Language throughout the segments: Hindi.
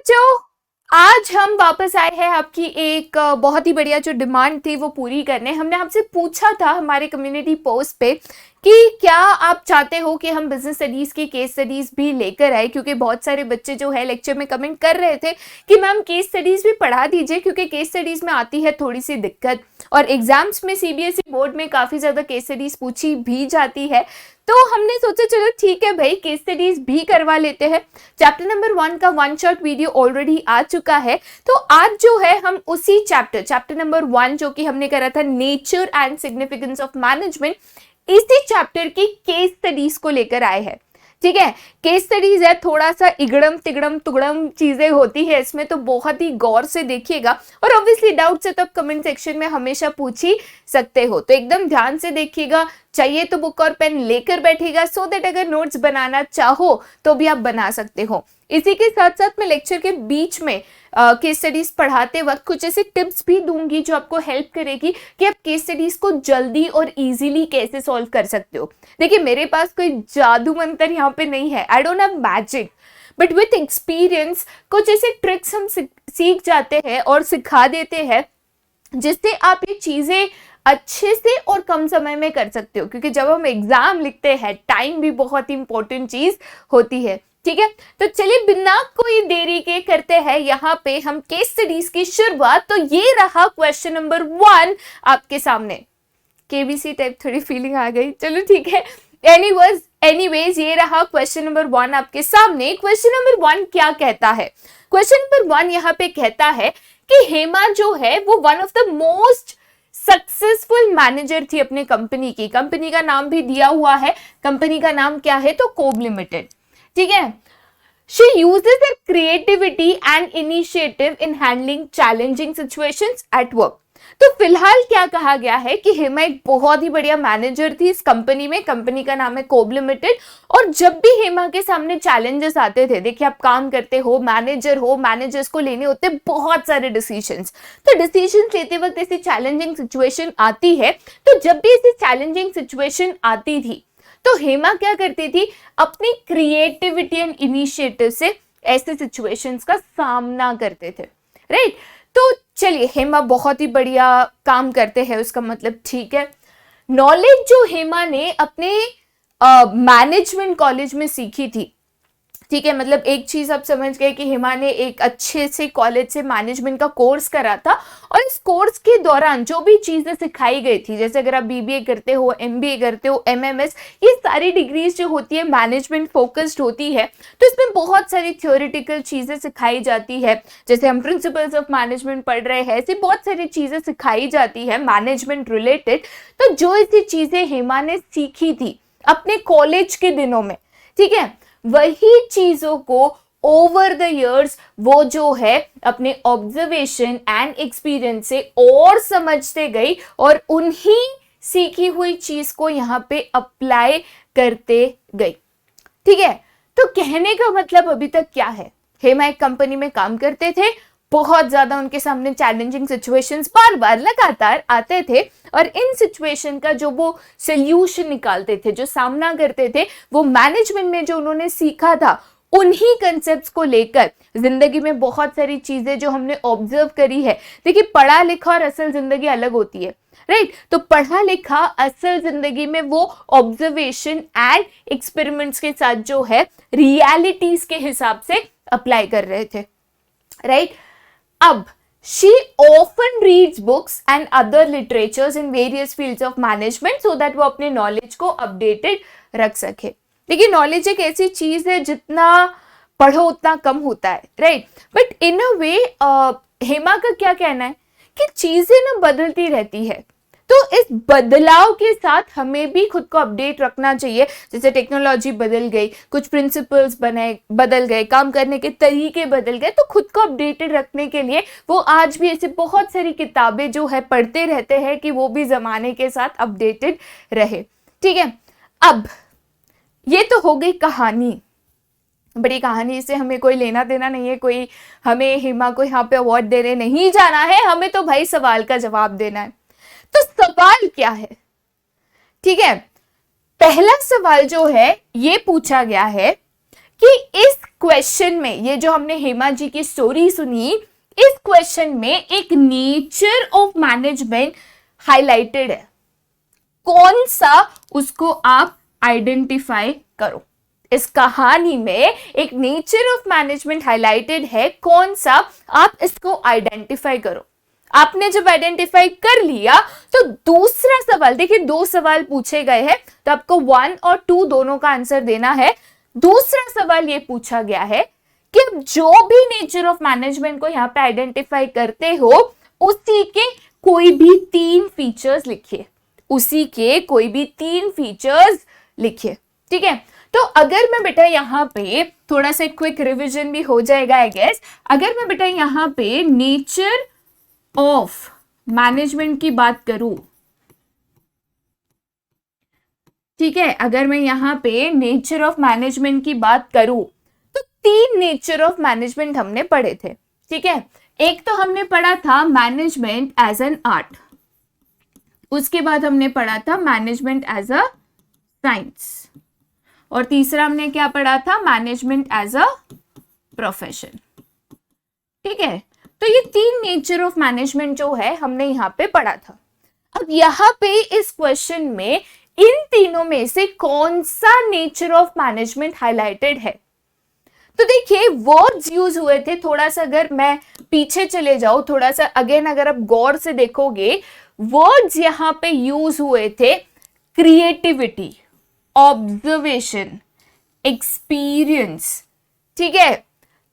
बच्चों, आज हम वापस आए हैं आपकी एक बहुत ही बढ़िया जो डिमांड थी वो पूरी करने। हमने आपसे पूछा था हमारे कम्युनिटी पोस्ट पे कि क्या आप चाहते हो कि हम बिजनेस स्टडीज की केस स्टडीज भी लेकर आए, क्योंकि बहुत सारे बच्चे जो है लेक्चर में कमेंट कर रहे थे कि मैम केस स्टडीज भी पढ़ा दीजिए, क्योंकि केस स्टडीज में आती है थोड़ी सी दिक्कत और एग्जाम्स में सीबीएसई बोर्ड में काफी ज्यादा केस स्टडीज पूछी भी जाती है। तो हमने सोचा चलो ठीक है भाई, केस स्टडीज भी करवा लेते हैं। चैप्टर नंबर 1 का वन शॉट वीडियो ऑलरेडी आ चुका है, तो आज जो है हम उसी चैप्टर नंबर 1 जो कि हमने करा था nature and significance of management, इसी चैप्टर की केस स्टडीज को लेकर आए हैं। ठीक है, केस स्टडीज है, थोड़ा सा इगड़म तिगड़म तुगड़म चीजें होती है इसमें, तो बहुत ही गौर से देखिएगा और ऑब्वियसली डाउट है तो कमेंट सेक्शन में हमेशा पूछ ही सकते हो, तो एकदम ध्यान से देखिएगा। चाहिए तो बुक और पेन लेकर बैठिएगा सो दैट अगर नोट्स बनाना चाहो तो भी आप बना सकते हो। इसी के साथ साथ मैं लेक्चर के बीच में केस स्टडीज पढ़ाते वक्त कुछ ऐसे टिप्स भी दूंगी जो आपको हेल्प करेगी कि आप केस स्टडीज को जल्दी और इजीली कैसे सॉल्व कर सकते हो। देखिए, मेरे पास कोई जादू मंत्र यहाँ पे नहीं है, I don't have magic, but with experience कुछ ऐसे ट्रिक्स हम सीख जाते हैं और सिखा देते हैं जिससे आप ये चीजें अच्छे से और कम समय में कर सकते हो, क्योंकि जब हम एग्जाम लिखते हैं टाइम भी बहुत इंपॉर्टेंट चीज होती है। ठीक है, तो चलिए बिना कोई देरी के करते हैं यहाँ पे हम केस स्टडीज की शुरुआत। तो ये रहा क्वेश्चन नंबर 1 आपके सामने। केबीसी टाइप थोड़ी फीलिंग आ गई, चलो ठीक है। एनीवेज ये रहा क्वेश्चन नंबर 1 आपके सामने। क्वेश्चन नंबर 1 क्या कहता है? क्वेश्चन नंबर 1 यहाँ पे कहता है कि हेमा जो है वो one of the most successful manager थी अपने कंपनी की। कंपनी का नाम भी दिया हुआ है, कंपनी का नाम क्या है? तो कोब लिमिटेड। ठीक है, she uses her creativity and initiative in handling challenging situations at work। तो फिलहाल क्या कहा गया है कि हेमा एक बहुत ही बढ़िया मैनेजर थी इस कंपनी में। कंपनी का नाम है कोब लिमिटेड, और जब भी हेमा के सामने चैलेंजेस आते थे, देखिए आप काम करते हो, मैनेजर हो, मैनेजर्स को लेने होते बहुत सारे डिसीजंस, तो डिसीजंस लेते वक्त ऐसी चैलेंजिंग सिचुएशन आती है। तो जब भी ऐसी चैलेंजिंग सिचुएशन आती थी तो हेमा क्या करती थी? अपनी क्रिएटिविटी एंड इनिशिएटिव से ऐसे सिचुएशंस का सामना करते थे, राइट? तो चलिए, हेमा बहुत ही बढ़िया काम करते हैं उसका मतलब ठीक है। नॉलेज जो हेमा ने अपने मैनेजमेंट कॉलेज में सीखी थी, ठीक है, मतलब एक चीज आप समझ गए कि हेमा ने एक अच्छे से कॉलेज से मैनेजमेंट का कोर्स करा था, और इस कोर्स के दौरान जो भी चीजें सिखाई गई थी, जैसे अगर आप बीबीए करते हो, एमबीए करते हो, एमएमएस, ये सारी डिग्रीज जो होती है मैनेजमेंट फोकस्ड होती है, तो इसमें बहुत सारी थ्योरेटिकल चीजें सिखाई जाती है। जैसे हम प्रिंसिपल्स ऑफ मैनेजमेंट पढ़ रहे हैं, ऐसी बहुत सारी चीजें सिखाई जाती है मैनेजमेंट रिलेटेड। तो जो ऐसी चीजें हेमा ने सीखी थी अपने कॉलेज के दिनों में, ठीक है, वही चीजों को ओवर द इयर्स वो जो है अपने ऑब्जर्वेशन एंड एक्सपीरियंस से और समझते गई और उन्हीं सीखी हुई चीज को यहाँ पे अप्लाई करते गई। ठीक है, तो कहने का मतलब अभी तक क्या है? हेमा एक कंपनी में काम करते थे, बहुत ज्यादा उनके सामने चैलेंजिंग सिचुएशंस बार बार लगातार आते थे, और इन सिचुएशन का जो वो सोल्यूशन निकालते थे, जो सामना करते थे, वो मैनेजमेंट में जो उन्होंने सीखा था उन्हीं कंसेप्ट्स को लेकर जिंदगी में बहुत सारी चीजें जो हमने ऑब्जर्व करी है। देखिए, पढ़ा लिखा और असल जिंदगी अलग होती है, राइट? तो पढ़ा लिखा असल जिंदगी में वो ऑब्जर्वेशन एंड एक्सपेरिमेंट्स के साथ जो है रियलिटीज के हिसाब से अप्लाई कर रहे थे, राइट? अब she often reads books and other literatures in various fields of management so that वो अपने नॉलेज को अपडेटेड रख सके। देखिए, नॉलेज एक ऐसी चीज है जितना पढ़ो उतना कम होता है, राइट? बट इन अ वे हेमा का क्या कहना है कि चीजें ना बदलती रहती है, तो इस बदलाव के साथ हमें भी खुद को अपडेट रखना चाहिए। जैसे टेक्नोलॉजी बदल गई, कुछ प्रिंसिपल्स बदल गए, काम करने के तरीके बदल गए, तो खुद को अपडेटेड रखने के लिए वो आज भी ऐसे बहुत सारी किताबें जो है पढ़ते रहते हैं कि वो भी जमाने के साथ अपडेटेड रहे। ठीक है, अब ये तो हो गई कहानी। बड़ी कहानी से हमें कोई लेना देना नहीं है, कोई हमें हेमा को यहाँ पे अवार्ड देने नहीं जाना है, हमें तो भाई सवाल का जवाब देना है। तो सवाल क्या है? ठीक है, पहला सवाल जो है ये पूछा गया है कि इस क्वेश्चन में, ये जो हमने हेमा जी की स्टोरी सुनी, इस क्वेश्चन में एक नेचर ऑफ मैनेजमेंट हाईलाइटेड है। कौन सा, उसको आप आइडेंटिफाई करो। इस कहानी में एक नेचर ऑफ मैनेजमेंट हाईलाइटेड है, कौन सा, आप इसको आइडेंटिफाई करो। आपने जब आइडेंटिफाई कर लिया तो दूसरा सवाल, देखिए 2 सवाल पूछे गए हैं, तो आपको 1 और 2 दोनों का आंसर देना है। दूसरा सवाल ये पूछा गया है कि जो भी नेचर ऑफ मैनेजमेंट को यहाँ पे आइडेंटिफाई करते हो, उसी के कोई भी 3 फीचर्स लिखिए, उसी के कोई भी 3 फीचर्स लिखिए। ठीक है, तो अगर मैं बेटा यहाँ पे थोड़ा सा क्विक रिवीजन भी हो जाएगा आई गेस। अगर मैं बेटा यहाँ पे नेचर ऑफ मैनेजमेंट की बात करूं, ठीक है, अगर मैं यहाँ पे नेचर ऑफ मैनेजमेंट की बात करूं, तो 3 नेचर ऑफ मैनेजमेंट हमने पढ़े थे। ठीक है, एक तो हमने पढ़ा था मैनेजमेंट एज एन आर्ट, उसके बाद हमने पढ़ा था मैनेजमेंट एज अ साइंस, और तीसरा हमने क्या पढ़ा था, मैनेजमेंट एज अ प्रोफेशन। ठीक है, तो ये 3 नेचर ऑफ मैनेजमेंट जो है हमने यहाँ पे पढ़ा था। अब यहाँ पे इस क्वेश्चन में इन तीनों में से कौन सा नेचर ऑफ मैनेजमेंट हाईलाइटेड है? तो देखिए वर्ड्स यूज हुए थे, थोड़ा सा अगर मैं पीछे चले जाऊं, थोड़ा सा अगेन अगर आप गौर से देखोगे, वर्ड्स यहाँ पे यूज हुए थे क्रिएटिविटी, ऑब्जर्वेशन, एक्सपीरियंस। ठीक है,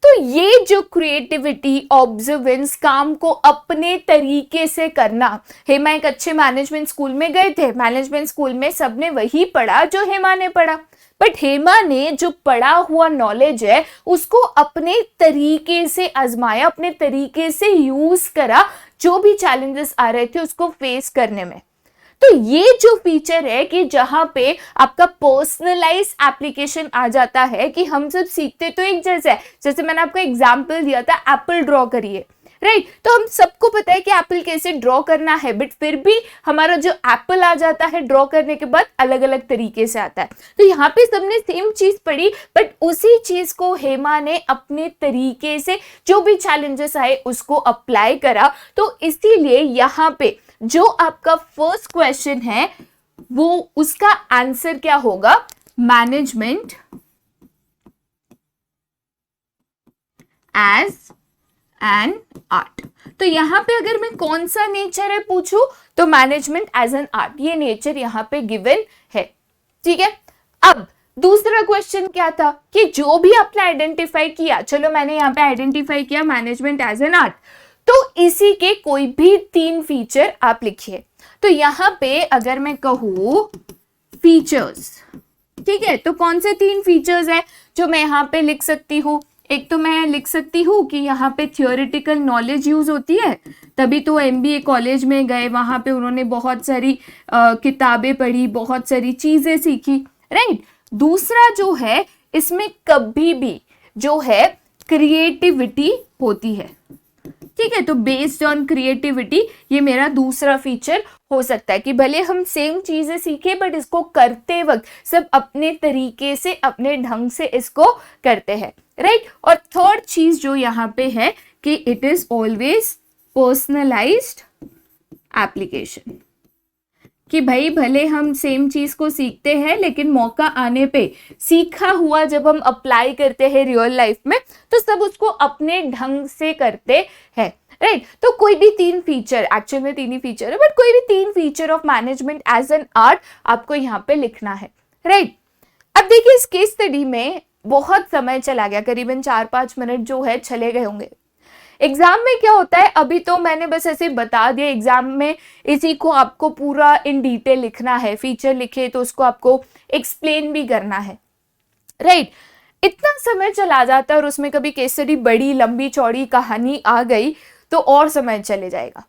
तो ये जो क्रिएटिविटी, ऑब्जर्वेंस, काम को अपने तरीके से करना, हेमा एक अच्छे मैनेजमेंट स्कूल में गए थे, मैनेजमेंट स्कूल में सबने वही पढ़ा जो हेमा ने पढ़ा, बट हेमा ने जो पढ़ा हुआ नॉलेज है उसको अपने तरीके से आजमाया, अपने तरीके से यूज करा, जो भी चैलेंजेस आ रहे थे उसको फेस करने में। तो ये जो फीचर है कि जहां पे आपका पर्सनलाइज एप्लीकेशन आ जाता है कि हम सब सीखते तो एक जैसे है, जैसे मैंने आपको एग्जांपल दिया था एप्पल ड्रॉ करिए, राइट, तो हम सबको पता है कि एप्पल कैसे ड्रॉ करना है, बट फिर भी हमारा जो एप्पल आ जाता है ड्रॉ करने के बाद अलग अलग तरीके से आता है। तो यहाँ पे सबने सेम चीज पढ़ी, बट उसी चीज को हेमा ने अपने तरीके से जो भी चैलेंजेस आए उसको अप्लाई करा। तो इसीलिए यहाँ पे जो आपका फर्स्ट क्वेश्चन है वो उसका आंसर क्या होगा, मैनेजमेंट एज एन आर्ट। तो यहां पे अगर मैं कौन सा नेचर है पूछूं तो मैनेजमेंट एज एन आर्ट, ये नेचर यहां पे गिवन है। ठीक है, अब दूसरा क्वेश्चन क्या था कि जो भी आपने आइडेंटिफाई किया, चलो मैंने यहाँ पे आइडेंटिफाई किया मैनेजमेंट एज एन आर्ट, तो इसी के कोई भी 3 फीचर आप लिखिए। तो यहां पे अगर मैं कहूं फीचर्स, ठीक है, तो कौन से 3 फीचर्स है जो मैं यहाँ पे लिख सकती हूँ? एक तो मैं लिख सकती हूँ कि यहाँ पे थियोरेटिकल नॉलेज यूज होती है, तभी तो एमबीए कॉलेज में गए, वहां पे उन्होंने बहुत सारी किताबें पढ़ी, बहुत सारी चीजें सीखी, राइट। दूसरा जो है इसमें कभी भी जो है क्रिएटिविटी होती है, ठीक है, तो बेस्ड ऑन क्रिएटिविटी ये मेरा दूसरा फीचर हो सकता है कि भले हम सेम चीजें सीखे बट इसको करते वक्त सब अपने तरीके से, अपने ढंग से इसको करते हैं, राइट। और थर्ड चीज जो यहाँ पे है कि it is always personalised application, कि भाई भले हम सेम चीज को सीखते हैं लेकिन मौका आने पे सीखा हुआ जब हम अप्लाई करते हैं रियल लाइफ में तो सब उसको अपने ढंग से करते हैं, राइट। तो कोई भी 3 फीचर, एक्चुअल में 3 ही फीचर है, बट कोई भी 3 feature of management as an art आपको यहाँ पे लिखना है, राइट। अब देखिए इस केस स्टडी में बहुत समय चला गया, करीबन 4-5 मिनट जो है चले गए होंगे। एग्जाम में क्या होता है, अभी तो मैंने बस ऐसे बता दिया, एग्जाम में इसी को आपको पूरा इन डिटेल लिखना है, फीचर लिखे तो उसको आपको एक्सप्लेन भी करना है, राइट। इतना समय चला जाता है और उसमें कभी केस स्टडी बड़ी लंबी चौड़ी कहानी आ गई तो और समय चले जाएगा।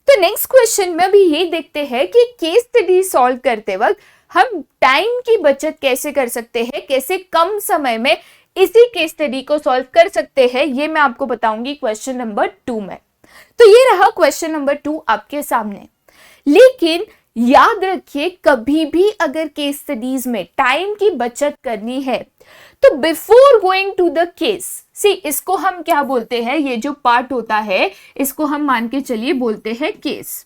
तो नेक्स्ट क्वेश्चन में अभी ये देखते हैं कि केस स्टडी सॉल्व करते वक्त हम टाइम की बचत कैसे कर सकते हैं, कैसे कम समय में इसी केस स्टडी को सॉल्व कर सकते हैं, ये मैं आपको बताऊंगी क्वेश्चन नंबर 2 में। तो ये रहा क्वेश्चन नंबर 2 आपके सामने। लेकिन याद रखिए, कभी भी अगर केस स्टडीज में टाइम की बचत करनी है तो before going to the case, see इसको हम क्या बोलते हैं, ये जो पार्ट होता है इसको हम मान के चलिए बोलते हैं केस।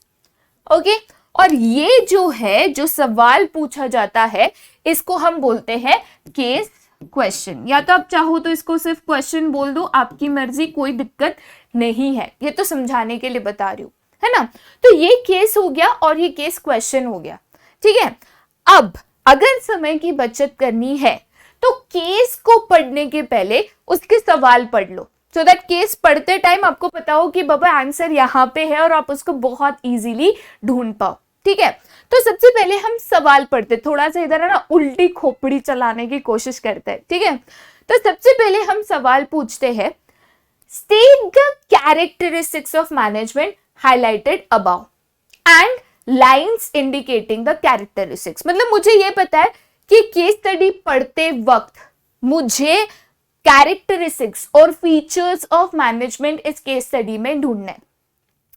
ओके, और ये जो है जो सवाल पूछा जाता है इसको हम बोलते हैं केस क्वेश्चन। या तो आप चाहो तो इसको सिर्फ क्वेश्चन बोल दो, आपकी मर्जी, कोई दिक्कत नहीं है, ये तो समझाने के लिए बता रही हूं, है ना। तो ये केस हो गया और ये केस क्वेश्चन हो गया, ठीक है। अब अगर समय की बचत करनी है तो केस को पढ़ने के पहले उसके सवाल पढ़ लो, सो दैट केस पढ़ते टाइम आपको पता हो कि बाबा आंसर यहाँ पे है और आप उसको बहुत इजीली ढूंढ पाओ, ठीक है। तो सबसे पहले हम सवाल पढ़ते, थोड़ा सा इधर है ना उल्टी खोपड़ी चलाने की कोशिश करते हैं, ठीक है। तो सबसे पहले हम सवाल पूछते हैं, state the characteristics of management highlighted above and lines indicating the characteristics. मतलब मुझे ये पता है कि केस स्टडी पढ़ते वक्त मुझे कैरेक्टरिस्टिक्स और फीचर्स ऑफ मैनेजमेंट इस केस स्टडी में ढूंढना है,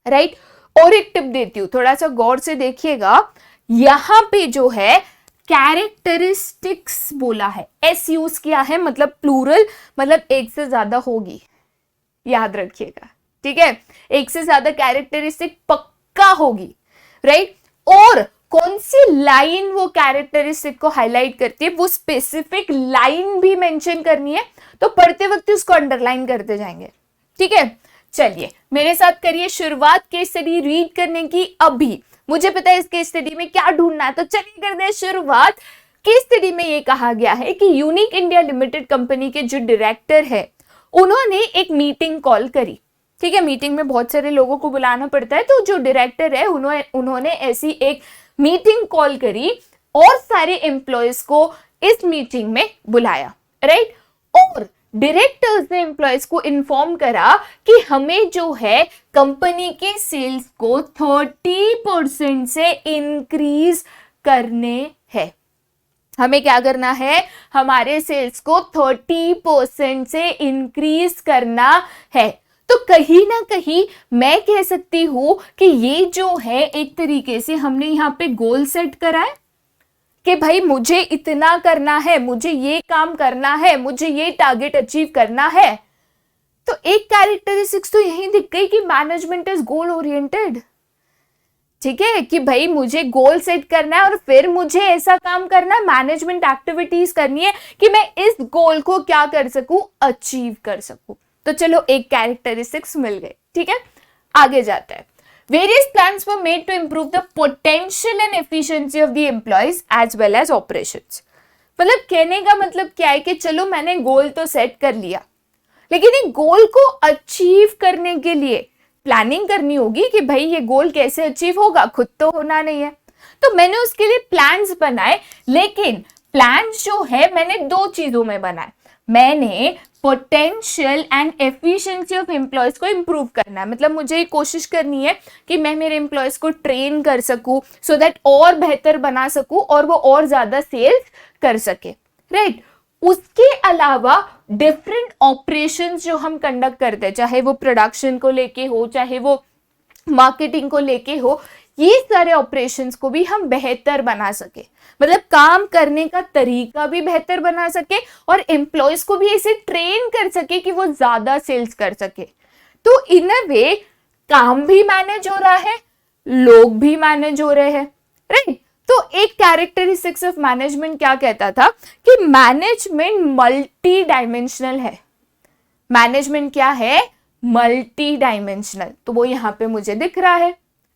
राइट। और एक टिप देती हूं, थोड़ा सा गौर से देखिएगा, यहां पे जो है कैरेक्टरिस्टिक्स बोला है, एस यूज किया है, मतलब प्लूरल, मतलब एक से ज्यादा होगी, याद रखिएगा, ठीक है। एक से ज्यादा कैरेक्टरिस्टिक पक्का होगी, राइट। और कौन सी लाइन वो कैरेक्टरिस्टिक को हाईलाइट करती है, वो स्पेसिफिक लाइन भी मेंशन करनी है, तो पढ़ते वक्त उसको अंडरलाइन करते जाएंगे, ठीक है। चलिए मेरे साथ करिए शुरुआत केस स्टडी रीड करने की। अभी मुझे पता है इस केस स्टडी में क्या ढूंढना है, तो चलिए करते हैं शुरुआत। केस स्टडी में ये कहा गया है कि यूनिक इंडिया लिमिटेड कंपनी के जो डायरेक्टर है उन्होंने एक मीटिंग कॉल करी, ठीक है। मीटिंग में बहुत सारे लोगों को बुलाना पड़ता है, तो जो डायरेक्टर है उन्होंने ऐसी एक मीटिंग कॉल करी और सारे एम्प्लॉयज को इस मीटिंग में बुलाया, राइट। और डायरेक्टर्स ने एम्प्लॉयज को इन्फॉर्म करा कि हमें जो है कंपनी के सेल्स को 30% से इंक्रीज करने हैं। हमें क्या करना है, हमारे सेल्स को 30% से इंक्रीज करना है। तो कहीं ना कहीं मैं कह सकती हूं कि ये जो है एक तरीके से हमने यहाँ पे गोल सेट करा है कि भाई मुझे इतना करना है, मुझे ये काम करना है, मुझे ये टारगेट अचीव करना है। तो एक कैरेक्टरिस्टिक्स तो यही दिख गई कि मैनेजमेंट इज गोल ओरिएंटेड, ठीक है, कि भाई मुझे गोल सेट करना है और फिर मुझे ऐसा काम करना है, मैनेजमेंट एक्टिविटीज करनी है कि मैं इस गोल को क्या कर सकूं, अचीव कर सकूं। तो चलो एक कैरेक्टरिस्टिक्स मिल गए, ठीक है। आगे जाता है, various plans were made to improve the potential and efficiency of the employees as well as operations। मतलब कहने का मतलब क्या है कि चलो मैंने गोल तो सेट कर लिया, लेकिन एक गोल को अचीव करने के लिए प्लानिंग करनी होगी कि भाई ये गोल कैसे अचीव होगा, खुद तो होना नहीं है। तो मैंने उसके लिए प्लान्स बनाए, लेकिन प्लान्स जो है मैंने दो चीजों में बनाए। मैंने potential and efficiency of employees को इंप्रूव करना है, मतलब मुझे ये कोशिश करनी है कि मैं मेरे एम्प्लॉयज को ट्रेन कर सकूं सो दैट और बेहतर बना सकूं और वो और ज्यादा सेल्स कर सके, राइट। उसके अलावा डिफरेंट ऑपरेशंस जो हम कंडक्ट करते हैं, चाहे वो प्रोडक्शन को लेके हो, चाहे वो मार्केटिंग को लेके हो, ये सारे ऑपरेशंस को भी हम बेहतर बना सके, मतलब काम करने का तरीका भी बेहतर बना सके और एम्प्लॉयज को भी ऐसे ट्रेन कर सके कि वो ज्यादा सेल्स कर सके। तो इन अ वे काम भी मैनेज हो रहा है, लोग भी मैनेज हो रहे हैं, राइट। तो एक कैरेक्टरिस्टिक्स ऑफ मैनेजमेंट क्या कहता था कि मैनेजमेंट मल्टी डायमेंशनल है। मैनेजमेंट क्या है, मल्टी डायमेंशनल, तो वो यहां पे मुझे दिख रहा है,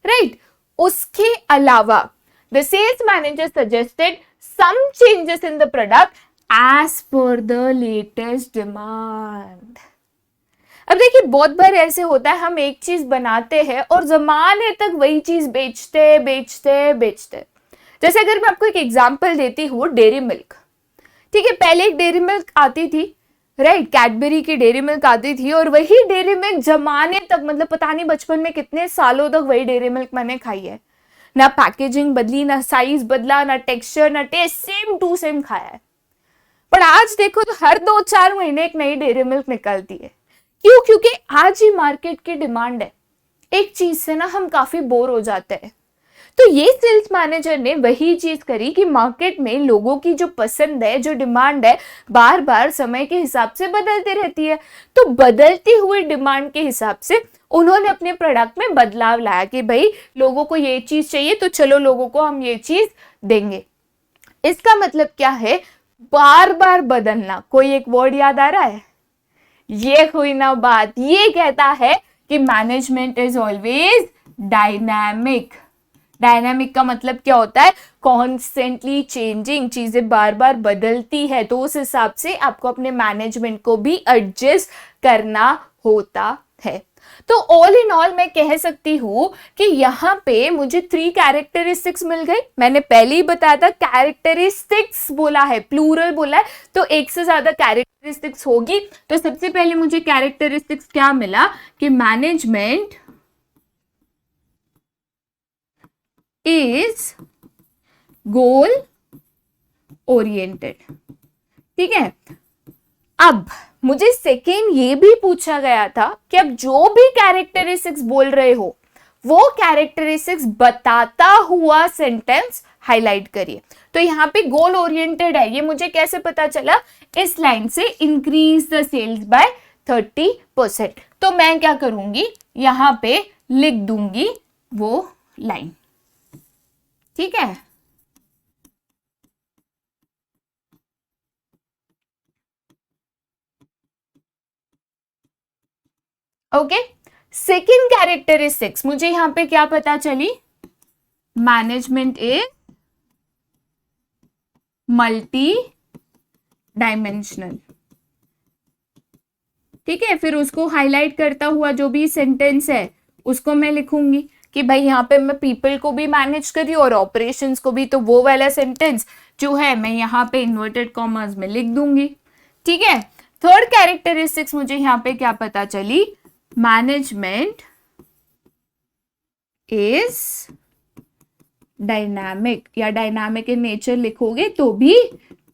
राइट। उसके अलावा the sales manager suggested some changes in the product as per the latest demand। अब देखिए बहुत बार ऐसे होता है, हम एक चीज बनाते हैं और जमाने तक वही चीज बेचते। जैसे अगर मैं आपको एक एग्जांपल देती हूँ, डेयरी मिल्क, ठीक है। पहले एक डेयरी मिल्क आती थी, राइट, कैडबरी की डेयरी मिल्क आती थी और वही डेयरी मिल्क जमाने तक, मतलब पता नहीं बचपन में कितने सालों तक वही डेयरी मिल्क मैंने खाई है, ना पैकेजिंग बदली, ना साइज बदला, ना टेक्सचर, ना टेस्ट, सेम टू सेम खाया है। पर आज देखो तो हर 2-4 महीने एक नई डेयरी मिल्क निकलती है। क्यों? क्योंकि आज ही मार्केट की डिमांड है। एक चीज से ना हम काफी बोर हो जाते हैं, तो ये सेल्स मैनेजर ने वही चीज करी कि मार्केट में लोगों की जो पसंद है, जो डिमांड है, बार बार समय के हिसाब से बदलती रहती है। तो बदलती हुई डिमांड के हिसाब से उन्होंने अपने प्रोडक्ट में बदलाव लाया कि भाई लोगों को ये चीज चाहिए तो चलो लोगों को हम ये चीज देंगे। इसका मतलब क्या है? बार बार बदलना। कोई एक वर्ड याद आ रहा है? ये हुई ना बात। ये कहता है कि management is always dynamic. Dynamic का मतलब क्या होता है? कॉन्स्टेंटली चेंजिंग, चीजें बार बार बदलती है, तो उस हिसाब से आपको अपने मैनेजमेंट को भी एडजस्ट करना होता है। तो ऑल इन ऑल मैं कह सकती हूं कि यहाँ पे मुझे 3 कैरेक्टरिस्टिक्स मिल गई। मैंने पहले ही बताया था कैरेक्टरिस्टिक्स बोला है, प्लूरल बोला है, तो एक से ज्यादा कैरेक्टरिस्टिक्स होगी। तो सबसे पहले मुझे कैरेक्टरिस्टिक्स क्या मिला कि मैनेजमेंट इज गोल ओरिएंटेड। ठीक है, अब मुझे सेकेंड ये भी पूछा गया था कि अब जो भी कैरेक्टरिस्टिक्स बोल रहे हो वो कैरेक्टरिस्टिक्स बताता हुआ सेंटेंस हाईलाइट करिए। तो यहाँ पे गोल ओरिएंटेड है, ये मुझे कैसे पता चला? इस लाइन से इंक्रीज द सेल्स बाय 30%। तो मैं क्या करूंगी? यहाँ पे लिख दूंगी वो लाइन। ठीक है, ओके। सेकेंड कैरेक्टरिस्टिक्स मुझे यहां पे क्या पता चली? Management is multi dimensional. ठीक है, फिर उसको हाईलाइट करता हुआ जो भी सेंटेंस है उसको मैं लिखूंगी कि भाई यहाँ पे मैं पीपल को भी मैनेज करी और ऑपरेशंस को भी, तो वो वाला सेंटेंस जो है मैं यहाँ पे इन्वर्टेड कॉमर्स में लिख दूंगी। ठीक है, थर्ड कैरेक्टरिस्टिक्स मुझे यहाँ पे क्या पता चली? मैनेजमेंट इज डायनामिक, या डायनामिक इन नेचर लिखोगे तो भी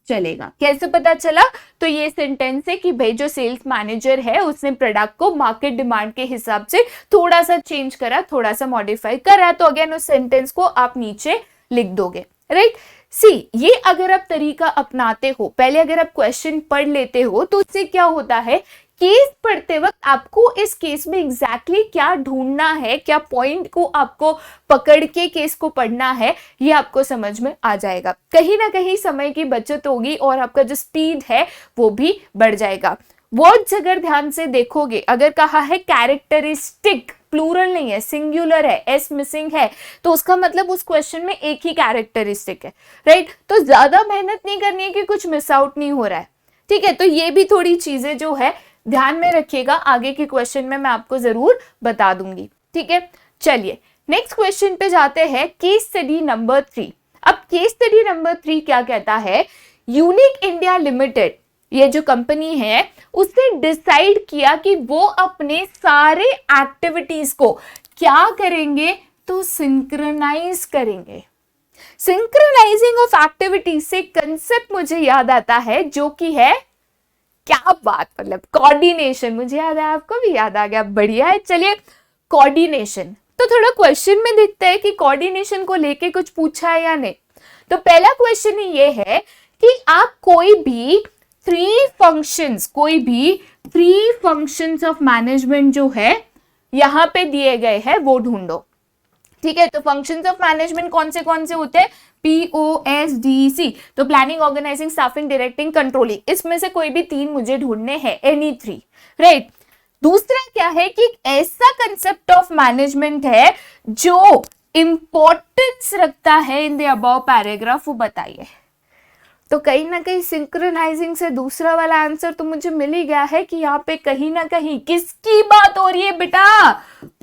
चलेगा। कैसे पता चला? तो ये सेंटेंस है कि भाई जो सेल्स मैनेजर है उसने प्रोडक्ट को मार्केट डिमांड के हिसाब से थोड़ा सा चेंज करा, थोड़ा सा मॉडिफाई करा, तो अगेन उस सेंटेंस को आप नीचे लिख दोगे। राइट, सी ये अगर आप तरीका अपनाते हो, पहले अगर आप क्वेश्चन पढ़ लेते हो तो उससे क्या होता है? केस पढ़ते वक्त आपको इस केस में एग्जैक्टली क्या ढूंढना है, क्या पॉइंट को आपको पकड़ के केस को पढ़ना है, ये आपको समझ में आ जाएगा। कहीं ना कहीं समय की बचत होगी और आपका जो स्पीड है वो भी बढ़ जाएगा। वर्ड्स अगर ध्यान से देखोगे, अगर कहा है कैरेक्टरिस्टिक, प्लूरल नहीं है, सिंगुलर है, एस मिसिंग है, तो उसका मतलब उस क्वेश्चन में एक ही कैरेक्टरिस्टिक है। राइट, तो ज्यादा मेहनत नहीं करनी है कि कुछ मिस आउट नहीं हो रहा है। ठीक है, तो ये भी थोड़ी चीजें जो है ध्यान में रखिएगा, आगे के क्वेश्चन में मैं आपको जरूर बता दूंगी। ठीक है, चलिए नेक्स्ट क्वेश्चन पे जाते हैं, केस स्टडी नंबर 3। अब केस स्टडी नंबर 3 क्या कहता है? यूनिक इंडिया लिमिटेड, ये जो कंपनी है, उसने डिसाइड किया कि वो अपने सारे एक्टिविटीज को क्या करेंगे? तो सिंक्रोनाइज करेंगे। सिंक्रोनाइजिंग ऑफ एक्टिविटीज से कंसेप्ट मुझे याद आता है जो कि है, क्या बात, मतलब कोऑर्डिनेशन। मुझे याद है, आपको भी याद आ गया, बढ़िया है। चलिए कोऑर्डिनेशन, तो थोड़ा क्वेश्चन में दिखता है कि कोऑर्डिनेशन को लेके कुछ पूछा है या नहीं। तो पहला क्वेश्चन ये है कि आप कोई भी 3 फंक्शंस ऑफ मैनेजमेंट जो है यहां पे दिए गए हैं वो ढूंढो। ठीक है, तो फंक्शंस ऑफ मैनेजमेंट कौन से होते हैं? POSDC, तो planning, organising, staffing, directing, controlling, इसमें से कोई भी 3 मुझे ढूंढने हैं, एनी 3। राइट, दूसरा क्या है कि ऐसा कंसेप्ट ऑफ मैनेजमेंट है जो इंपॉर्टेंस रखता है इन द अबव पैराग्राफ, वो बताइए। तो कहीं ना कहीं सिंक्रोनाइजिंग से दूसरा वाला आंसर तो मुझे मिल ही गया है कि यहाँ पे कहीं ना कहीं किसकी बात हो रही है बेटा?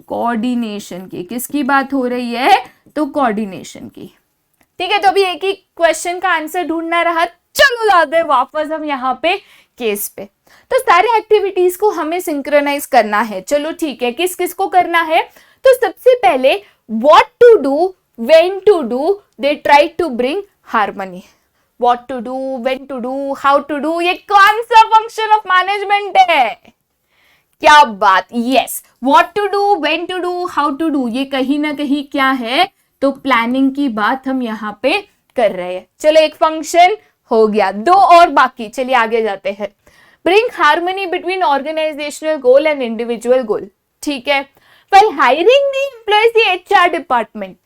कोऑर्डिनेशन की। किसकी बात हो रही है? तो कोऑर्डिनेशन की। ठीक है, तो अभी एक ही क्वेश्चन का आंसर ढूंढना रहा। चलो जाते हैं वापस हम यहाँ पे केस पे। तो सारे एक्टिविटीज को हमें सिंक्रोनाइज करना है। चलो ठीक है, किस किस को करना है? तो सबसे पहले what to do, when to do, they try to bring harmony. What to do, when to do, how to do, ये कौन सा फंक्शन ऑफ मैनेजमेंट है? क्या बात, yes, what to do, when to do, how to do, ये कहीं ना कहीं क्या है? तो प्लानिंग की बात हम यहाँ पे कर रहे हैं। चलो एक फंक्शन हो गया, दो और बाकी, चलिए आगे जाते हैं। Bring harmony between organisational goal and individual goal, ठीक है। पर hiring the employees the HR department,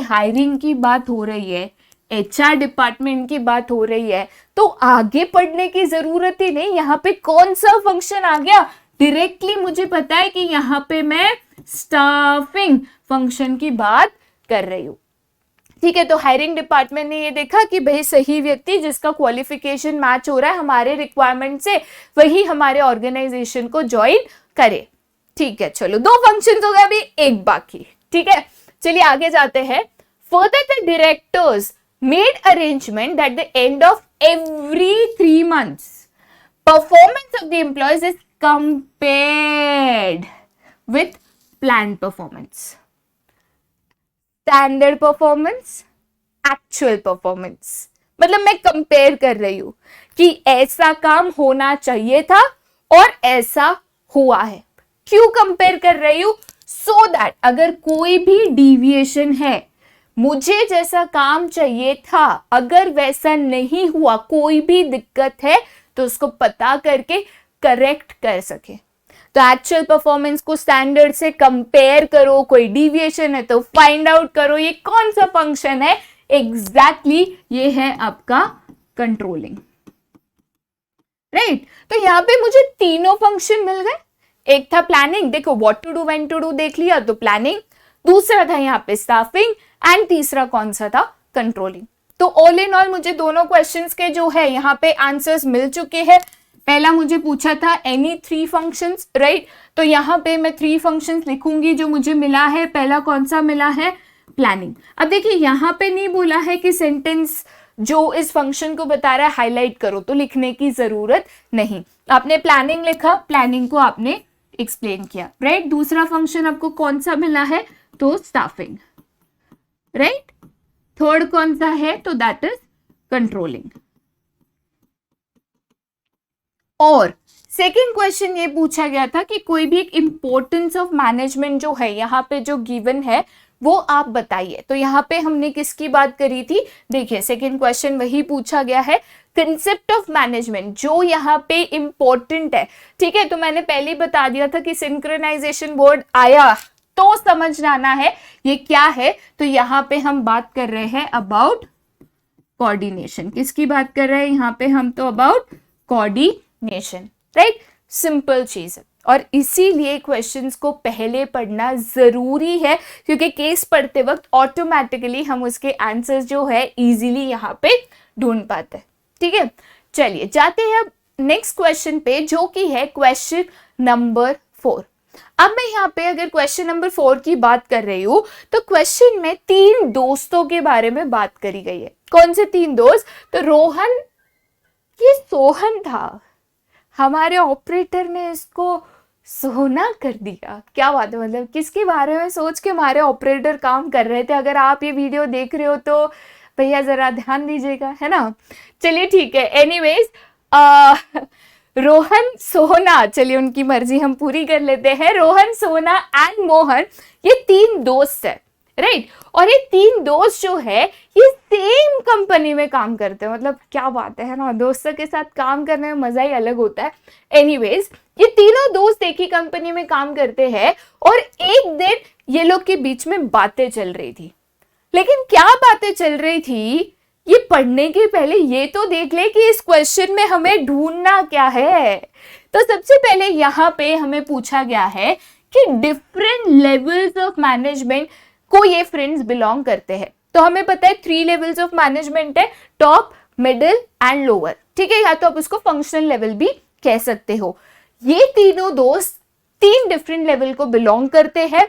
hiring की बात हो रही है, एचआर डिपार्टमेंट की बात हो रही है, तो आगे पढ़ने की जरूरत ही नहीं। यहाँ पे कौन सा फंक्शन आ गया, डायरेक्टली मुझे पता है कि यहाँ पे मैं स्टाफिंग फंक्शन की बात कर रही हूं, ठीक है। तो हायरिंग डिपार्टमेंट ने ये देखा कि भाई सही व्यक्ति जिसका क्वालिफिकेशन मैच हो रहा है हमारे रिक्वायरमेंट से, वही हमारे ऑर्गेनाइजेशन को ज्वाइन करे, ठीक है। चलो दो फंक्शन हो गए, अभी एक बाकी, ठीक है। चलिए आगे जाते हैं। Further the directors made arrangement that the end of every 3 months performance of the employees is compared with planned performance, standard performance, actual performance। मतलब मैं कंपेयर कर रही हूं कि ऐसा काम होना चाहिए था और ऐसा हुआ है। क्यों कंपेयर कर रही हूं, सो दैट अगर कोई भी डिविएशन है, मुझे जैसा काम चाहिए था, अगर वैसा नहीं हुआ, कोई भी दिक्कत है, तो उसको पता करके करेक्ट कर सके। तो एक्चुअल परफॉर्मेंस को स्टैंडर्ड से कंपेयर करो, कोई डिविएशन है तो फाइंड आउट करो। ये कौन सा फंक्शन है, एग्जैक्टली ये है आपका कंट्रोलिंग, राइट। तो यहां पे मुझे तीनों फंक्शन मिल गए। एक था प्लानिंग, देखो what to do when to do देख लिया, तो प्लानिंग। दूसरा था यहाँ पे स्टाफिंग, एंड तीसरा कौन सा था, कंट्रोलिंग। तो ऑल इन ऑल मुझे दोनों क्वेश्चंस के जो है यहाँ पे आंसर्स मिल चुके हैं। पहला मुझे पूछा था एनी 3 फंक्शंस, राइट। तो यहाँ पे मैं 3 फंक्शंस लिखूंगी जो मुझे मिला है। पहला कौन सा मिला है, प्लानिंग। अब देखिए यहाँ पे नहीं बोला है कि सेंटेंस जो इस फंक्शन को बता रहा है हाईलाइट करो, तो लिखने की जरूरत नहीं। आपने प्लानिंग लिखा, प्लानिंग को आपने एक्सप्लेन किया, राइट। दूसरा फंक्शन आपको कौन सा मिला है, तो स्टाफिंग, राइट। थर्ड कौन सा है, तो दैट इज कंट्रोलिंग। और सेकेंड क्वेश्चन ये पूछा गया था कि कोई भी एक इंपॉर्टेंस ऑफ मैनेजमेंट जो है यहाँ पे जो गिवन है वो आप बताइए। तो यहाँ पे हमने किसकी बात करी थी, देखिए सेकेंड क्वेश्चन वही पूछा गया है, कंसेप्ट ऑफ मैनेजमेंट जो यहाँ पे इंपॉर्टेंट है, ठीक है। तो मैंने पहले ही बता दिया था कि सिंक्रोनाइजेशन वर्ड आया तो समझ जाना है ये क्या है। तो यहाँ पे हम बात कर रहे हैं अबाउट कोऑर्डिनेशन। किसकी बात कर रहे हैं यहाँ पे हम, तो अबाउट कोऑर्डिनेशन, राइट। सिंपल चीज है और इसीलिए क्वेश्चंस को पहले पढ़ना जरूरी है, क्योंकि केस पढ़ते वक्त ऑटोमेटिकली हम उसके आंसर्स जो है इजीली यहाँ पे ढूंढ पाते हैं, ठीक है। चलिए जाते हैं अब नेक्स्ट क्वेश्चन पे, जो कि है क्वेश्चन नंबर 4। अब मैं यहाँ पे अगर क्वेश्चन नंबर 4 की बात कर रही हूं, तो क्वेश्चन में 3 दोस्तों के बारे में बात करी गई है। कौन से 3 दोस्त, तो रोहन, ये सोहन था, हमारे ऑपरेटर ने इसको सोना कर दिया। क्या बात है, मतलब किसके बारे में सोच के हमारे ऑपरेटर काम कर रहे थे। अगर आप ये वीडियो देख रहे हो तो भैया जरा ध्यान दीजिएगा, है ना। चलिए ठीक है, एनीवेज रोहन सोना, चलिए उनकी मर्जी हम पूरी कर लेते हैं। रोहन, सोना एंड मोहन, ये 3 दोस्त है, राइट। और ये 3 दोस्त जो है ये सेम कंपनी में काम करते हैं। मतलब क्या बात है ना, दोस्तों के साथ काम करने में मजा ही अलग होता है। एनीवेज ये तीनों दोस्त एक ही कंपनी में काम करते हैं और एक दिन ये लोग के बीच में बातें चल रही थी। लेकिन क्या बातें चल रही थी, ये पढ़ने के पहले ये तो देख ले कि इस क्वेश्चन में हमें ढूंढना क्या है। तो सबसे पहले यहाँ पे हमें पूछा गया है कि डिफरेंट लेवल्स ऑफ मैनेजमेंट को ये फ्रेंड्स बिलोंग करते हैं। तो हमें पता है 3 लेवल्स ऑफ मैनेजमेंट है, टॉप, मिडिल एंड लोअर, ठीक है। या तो आप उसको फंक्शनल लेवल भी कह सकते हो। ये तीनों दोस्त 3 डिफरेंट लेवल को बिलोंग करते हैं।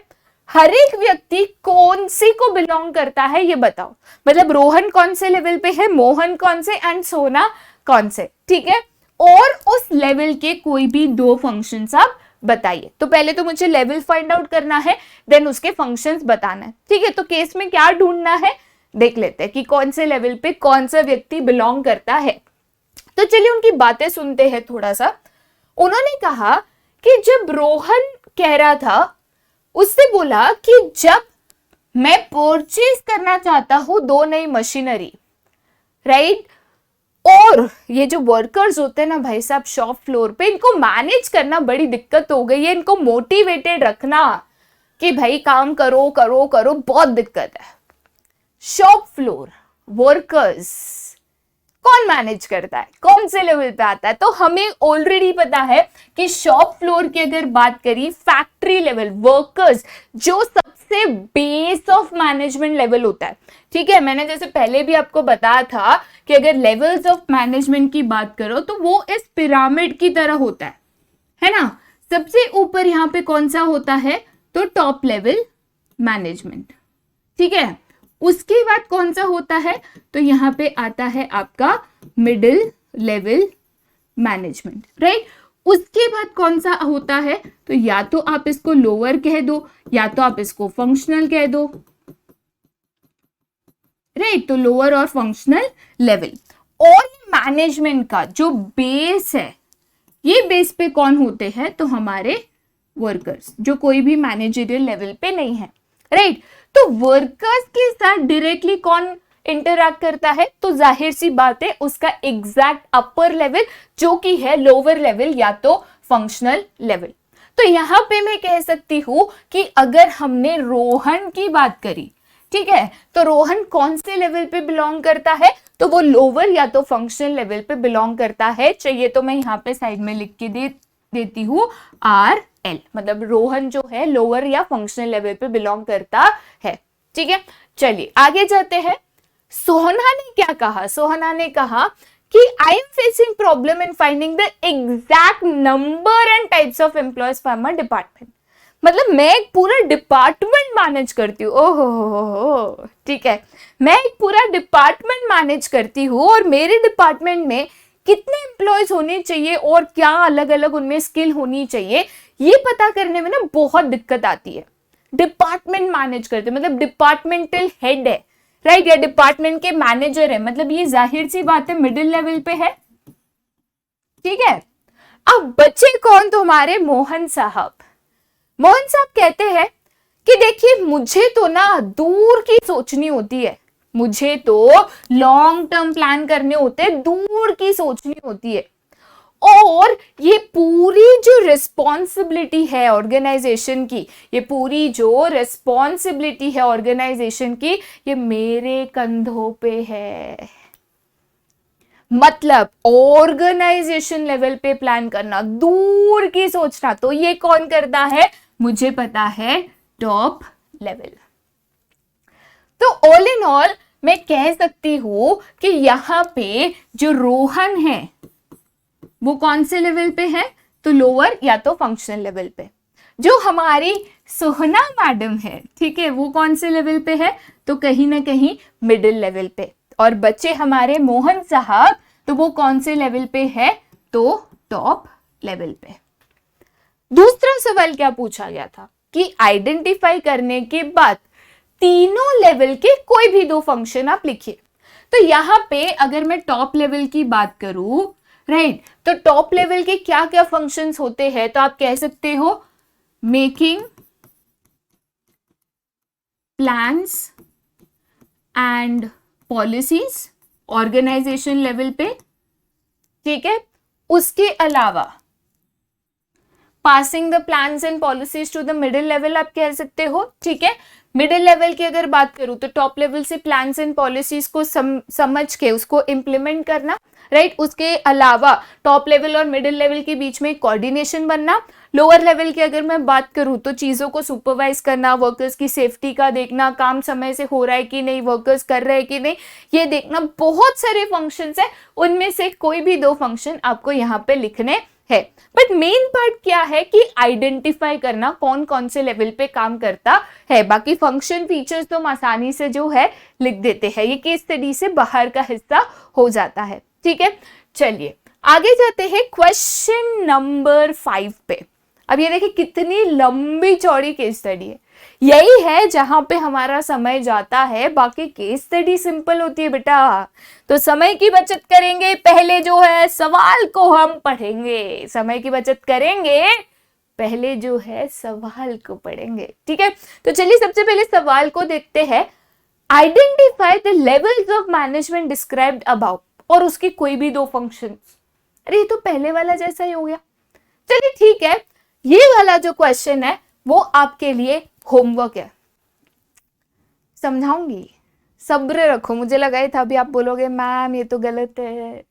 हर एक व्यक्ति कौन सी को बिलोंग करता है ये बताओ। मतलब रोहन कौन से लेवल पे है, मोहन कौन से एंड सोना कौन से, ठीक है। और उस लेवल के कोई भी 2 फंक्शंस आप बताइए। तो पहले तो मुझे लेवल फाइंड आउट करना है, देन उसके फंक्शंस बताना है, ठीक है। तो केस में क्या ढूंढना है देख लेते हैं कि कौन से लेवल पे कौन सा व्यक्ति बिलोंग करता है। तो चलिए उनकी बातें सुनते हैं थोड़ा सा। उन्होंने कहा कि जब रोहन कह रहा था, उससे बोला कि जब मैं परचेज करना चाहता हूं 2 नई मशीनरी, राइट। और ये जो वर्कर्स होते हैं ना भाई साहब शॉप फ्लोर पे, इनको मैनेज करना बड़ी दिक्कत हो गई है, इनको मोटिवेटेड रखना कि भाई काम करो करो करो, बहुत दिक्कत है। शॉप फ्लोर वर्कर्स कौन मैनेज करता है, कौन से लेवल पे आता है? तो हमें ऑलरेडी पता है कि शॉप फ्लोर की अगर बात करी, फैक्ट्री लेवल वर्कर्स जो सबसे बेस ऑफ मैनेजमेंट लेवल होता है, ठीक है। मैंने जैसे पहले भी आपको बताया था कि अगर लेवल्स ऑफ मैनेजमेंट की बात करो तो वो इस पिरामिड की तरह होता है ना। सबसे ऊपर यहाँ पे कौन सा होता है, तो टॉप लेवल मैनेजमेंट, ठीक है। उसके बाद कौन सा होता है, तो यहाँ पे आता है आपका मिडिल लेवल मैनेजमेंट, राइट। उसके बाद कौन सा होता है, तो या तो आप इसको लोअर कह दो या तो आप इसको फंक्शनल कह दो, राइट। तो लोअर और फंक्शनल लेवल। और मैनेजमेंट का जो बेस है, ये बेस पे कौन होते हैं, तो हमारे वर्कर्स जो कोई भी मैनेजरियल लेवल पे नहीं है, राइट। तो वर्कर्स के साथ डायरेक्टली कौन इंटरैक्ट करता है, तो जाहिर सी बात है उसका एग्जैक्ट अपर लेवल जो कि है लोअर लेवल या तो फंक्शनल लेवल। तो यहां पे मैं कह सकती हूं कि अगर हमने रोहन की बात करी, ठीक है, तो रोहन कौन से लेवल पे बिलोंग करता है, तो वो लोअर या तो फंक्शनल लेवल पे बिलोंग करता है। चाहिए तो मैं यहाँ पे साइड में लिख के देती हूँ RL, मतलब रोहन जो है लोअर या फंक्शनल लेवल पे बिलोंग करता है, ठीक है। चलिए आगे जाते हैं। सोहना ने क्या कहा, सोहना ने कहा कि I am facing problem in finding the exact number and types of employees from my department. मतलब मैं एक पूरा डिपार्टमेंट मैनेज करती हूँ, ओहो, ठीक है। मैं एक पूरा डिपार्टमेंट मैनेज करती हूँ और मेरे डिपार्टमेंट में कितने एम्प्लॉयज होने चाहिए और क्या अलग अलग उनमें स्किल होनी चाहिए, ये पता करने में ना बहुत दिक्कत आती है। डिपार्टमेंट मैनेज करते मतलब डिपार्टमेंटल हेड है, राइट, या डिपार्टमेंट के मैनेजर है, मतलब ये जाहिर सी बात है मिडिल लेवल पे है, ठीक है। अब बच्चे कौन, तो हमारे मोहन साहब। मोहन साहब कहते हैं कि देखिए मुझे तो ना दूर की सोचनी होती है, मुझे तो लॉन्ग टर्म प्लान करने होते हैं, दूर की सोचनी होती है। और ये पूरी जो रिस्पॉन्सिबिलिटी है ऑर्गेनाइजेशन की, ये पूरी जो रिस्पॉन्सिबिलिटी है ऑर्गेनाइजेशन की, ये मेरे कंधों पे है। मतलब ऑर्गेनाइजेशन लेवल पे प्लान करना, दूर की सोचना, तो ये कौन करता है, मुझे पता है टॉप लेवल। तो ऑल इन ऑल मैं कह सकती हूं कि यहां पे जो रोहन है वो कौन से लेवल पे है, तो लोअर या तो फंक्शनल लेवल पे। जो हमारी सोहना मैडम है, ठीक है, वो कौन से लेवल पे है, तो कहीं ना कहीं मिडिल लेवल पे। और बच्चे हमारे मोहन साहब, तो वो कौन से लेवल पे है, तो टॉप लेवल पे। दूसरा सवाल क्या पूछा गया था कि आइडेंटिफाई करने के बाद तीनों लेवल के कोई भी 2 फंक्शन आप लिखिए। तो यहां पे अगर मैं टॉप लेवल की बात करूं, राइट, तो टॉप लेवल के क्या क्या फंक्शंस होते हैं, तो आप कह सकते हो making plans and policies organisation level पे, ठीक है। उसके अलावा passing the plans and policies to the middle level आप कह सकते हो, ठीक है। मिडिल लेवल की अगर बात करूं तो टॉप लेवल से प्लान्स एंड पॉलिसीज को समझ के उसको इंप्लीमेंट करना, राइट। उसके अलावा टॉप लेवल और मिडिल लेवल के बीच में कोऑर्डिनेशन बनना। लोअर लेवल की अगर मैं बात करूं तो चीजों को सुपरवाइज करना, वर्कर्स की सेफ्टी का देखना, काम समय से हो रहा है कि नहीं, वर्कर्स कर रहे हैं कि नहीं, ये देखना। बहुत सारे फंक्शंस है, उनमें से कोई भी 2 फंक्शन आपको यहाँ पे लिखने है। बट मेन पार्ट क्या है कि आइडेंटिफाई करना कौन कौन से लेवल पे काम करता है। बाकी फंक्शन फीचर्स तो हम आसानी से जो है लिख देते हैं, ये केस स्टडी से बाहर का हिस्सा हो जाता है, ठीक है। चलिए आगे जाते हैं क्वेश्चन नंबर 5 पे। अब ये देखिए कितनी लंबी चौड़ी केस स्टडी है, यही है जहां पे हमारा समय जाता है। बाकी केस स्टडी सिंपल होती है बेटा, तो समय की बचत करेंगे, पहले जो है सवाल को हम पढ़ेंगे, समय की बचत करेंगे, पहले जो है सवाल को पढ़ेंगे, ठीक है। तो चलिए सबसे पहले सवाल को देखते हैं। Identify the levels of management described about, और उसके कोई भी दो फंक्शंस। अरे ये तो पहले वाला जैसा ही हो गया। चलिए ठीक है, ये वाला जो क्वेश्चन है वो आपके लिए होमवर्क है, समझाऊंगी, सब्र रखो। मुझे लगा ही था अभी आप बोलोगे मैम ये तो गलत है,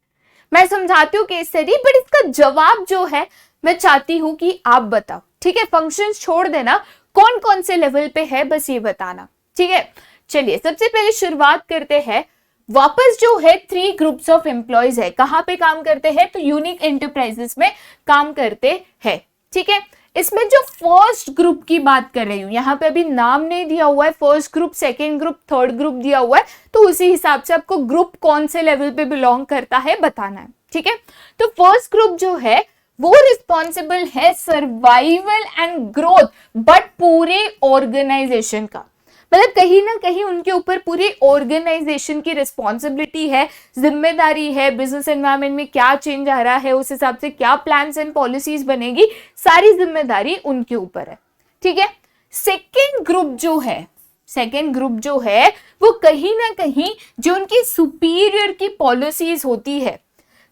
मैं समझाती हूँ केस स्टडी, बट इसका जवाब जो है मैं चाहती हूं कि आप बताओ, ठीक है। फंक्शंस छोड़ देना, कौन कौन से लेवल पे है बस ये बताना, ठीक है। चलिए सबसे पहले शुरुआत करते हैं। वापस जो है 3 ग्रुप्स ऑफ एम्प्लॉयज है, कहां पे काम करते हैं, तो यूनिक एंटरप्राइजेस में काम करते हैं, ठीक है। इसमें जो फर्स्ट ग्रुप की बात कर रही हूं, यहाँ पे अभी नाम नहीं दिया हुआ है, first group, second group, third group दिया हुआ है, तो उसी हिसाब से आपको ग्रुप कौन से लेवल पे बिलोंग करता है बताना है, ठीक है। तो फर्स्ट ग्रुप जो है वो रिस्पॉन्सिबल है सर्वाइवल एंड ग्रोथ, बट पूरे ऑर्गेनाइजेशन का, मतलब कहीं ना कहीं उनके ऊपर पूरी ऑर्गेनाइजेशन की रिस्पॉन्सिबिलिटी है, जिम्मेदारी है। बिजनेस एनवायरनमेंट में क्या चेंज आ रहा है, उस हिसाब से क्या प्लान्स एंड पॉलिसीज बनेगी, सारी जिम्मेदारी उनके ऊपर है, ठीक है। सेकेंड ग्रुप जो है वो कहीं ना कहीं जो उनकी सुपीरियर की पॉलिसीज होती है,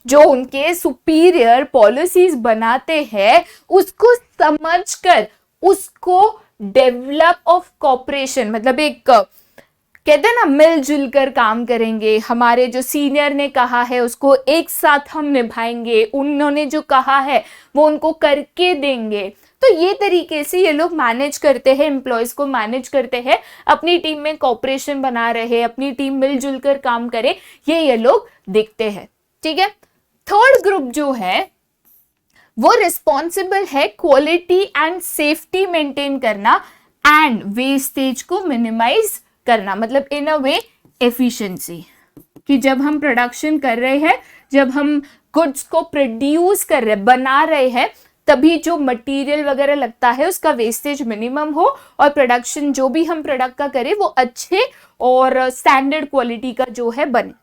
जो उनके सुपीरियर पॉलिसीज बनाते हैं, उसको समझकर उसको डेवलप ऑफ कॉपरेशन, मतलब एक कहते हैं ना मिलजुल कर काम करेंगे, हमारे जो सीनियर ने कहा है उसको एक साथ हम निभाएंगे, उन्होंने जो कहा है वो उनको करके देंगे। तो ये तरीके से ये लोग मैनेज करते हैं, एम्प्लॉयज को मैनेज करते हैं, अपनी टीम में कॉपरेशन बना रहे, अपनी टीम मिलजुल कर काम करे, ये लोग देखते हैं, ठीक है। थर्ड ग्रुप जो है वो रिस्पॉन्सिबल है क्वालिटी एंड सेफ्टी मेंटेन करना एंड वेस्टेज को मिनिमाइज करना, मतलब इन अ वे एफिशिएंसी, कि जब हम प्रोडक्शन कर रहे हैं, जब हम गुड्स को प्रोड्यूस कर रहे हैं, बना रहे हैं, तभी जो मटेरियल वगैरह लगता है उसका वेस्टेज मिनिमम हो और प्रोडक्शन जो भी हम प्रोडक्ट का करें वो अच्छे और स्टैंडर्ड क्वालिटी का जो है बने।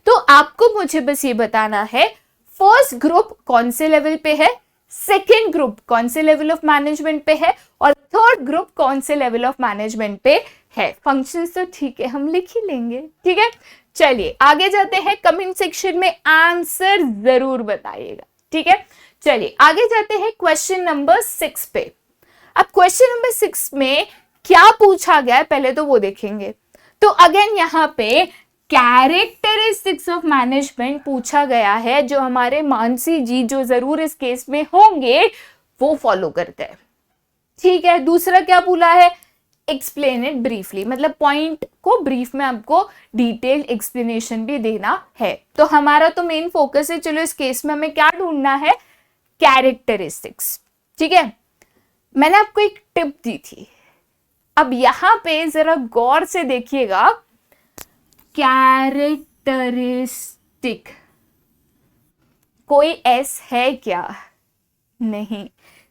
तो आपको मुझे बस ये बताना है फर्स्ट ग्रुप कौन से लेवल पे है, सेकेंड ग्रुप कौन से लेवल ऑफ मैनेजमेंट पे है, और थर्ड ग्रुप कौन से लेवल ऑफ मैनेजमेंट पे है। फंक्शंस तो ठीक है हम लिख ही लेंगे, ठीक है। चलिए आगे जाते हैं, कमेंट सेक्शन में आंसर जरूर बताइएगा, ठीक है। चलिए आगे जाते हैं क्वेश्चन नंबर 6 पे। अब क्वेश्चन नंबर 6 में क्या पूछा गया है पहले तो वो देखेंगे। तो अगेन यहाँ पे कैरेक्टरिस्टिक्स ऑफ मैनेजमेंट पूछा गया है, जो हमारे मानसी जी जो जरूर इस केस में होंगे वो फॉलो करते हैं, ठीक है। दूसरा क्या बोला है, एक्सप्लेन इट ब्रीफली, मतलब पॉइंट को ब्रीफ में आपको डिटेल एक्सप्लेनेशन भी देना है। तो हमारा तो मेन फोकस है, चलो इस केस में हमें क्या ढूंढना है, कैरेक्टरिस्टिक्स, ठीक है। मैंने आपको एक टिप दी थी, अब यहां पे जरा गौर से देखिएगा। कैरेक्टरिस्टिक कोई एस है क्या, नहीं,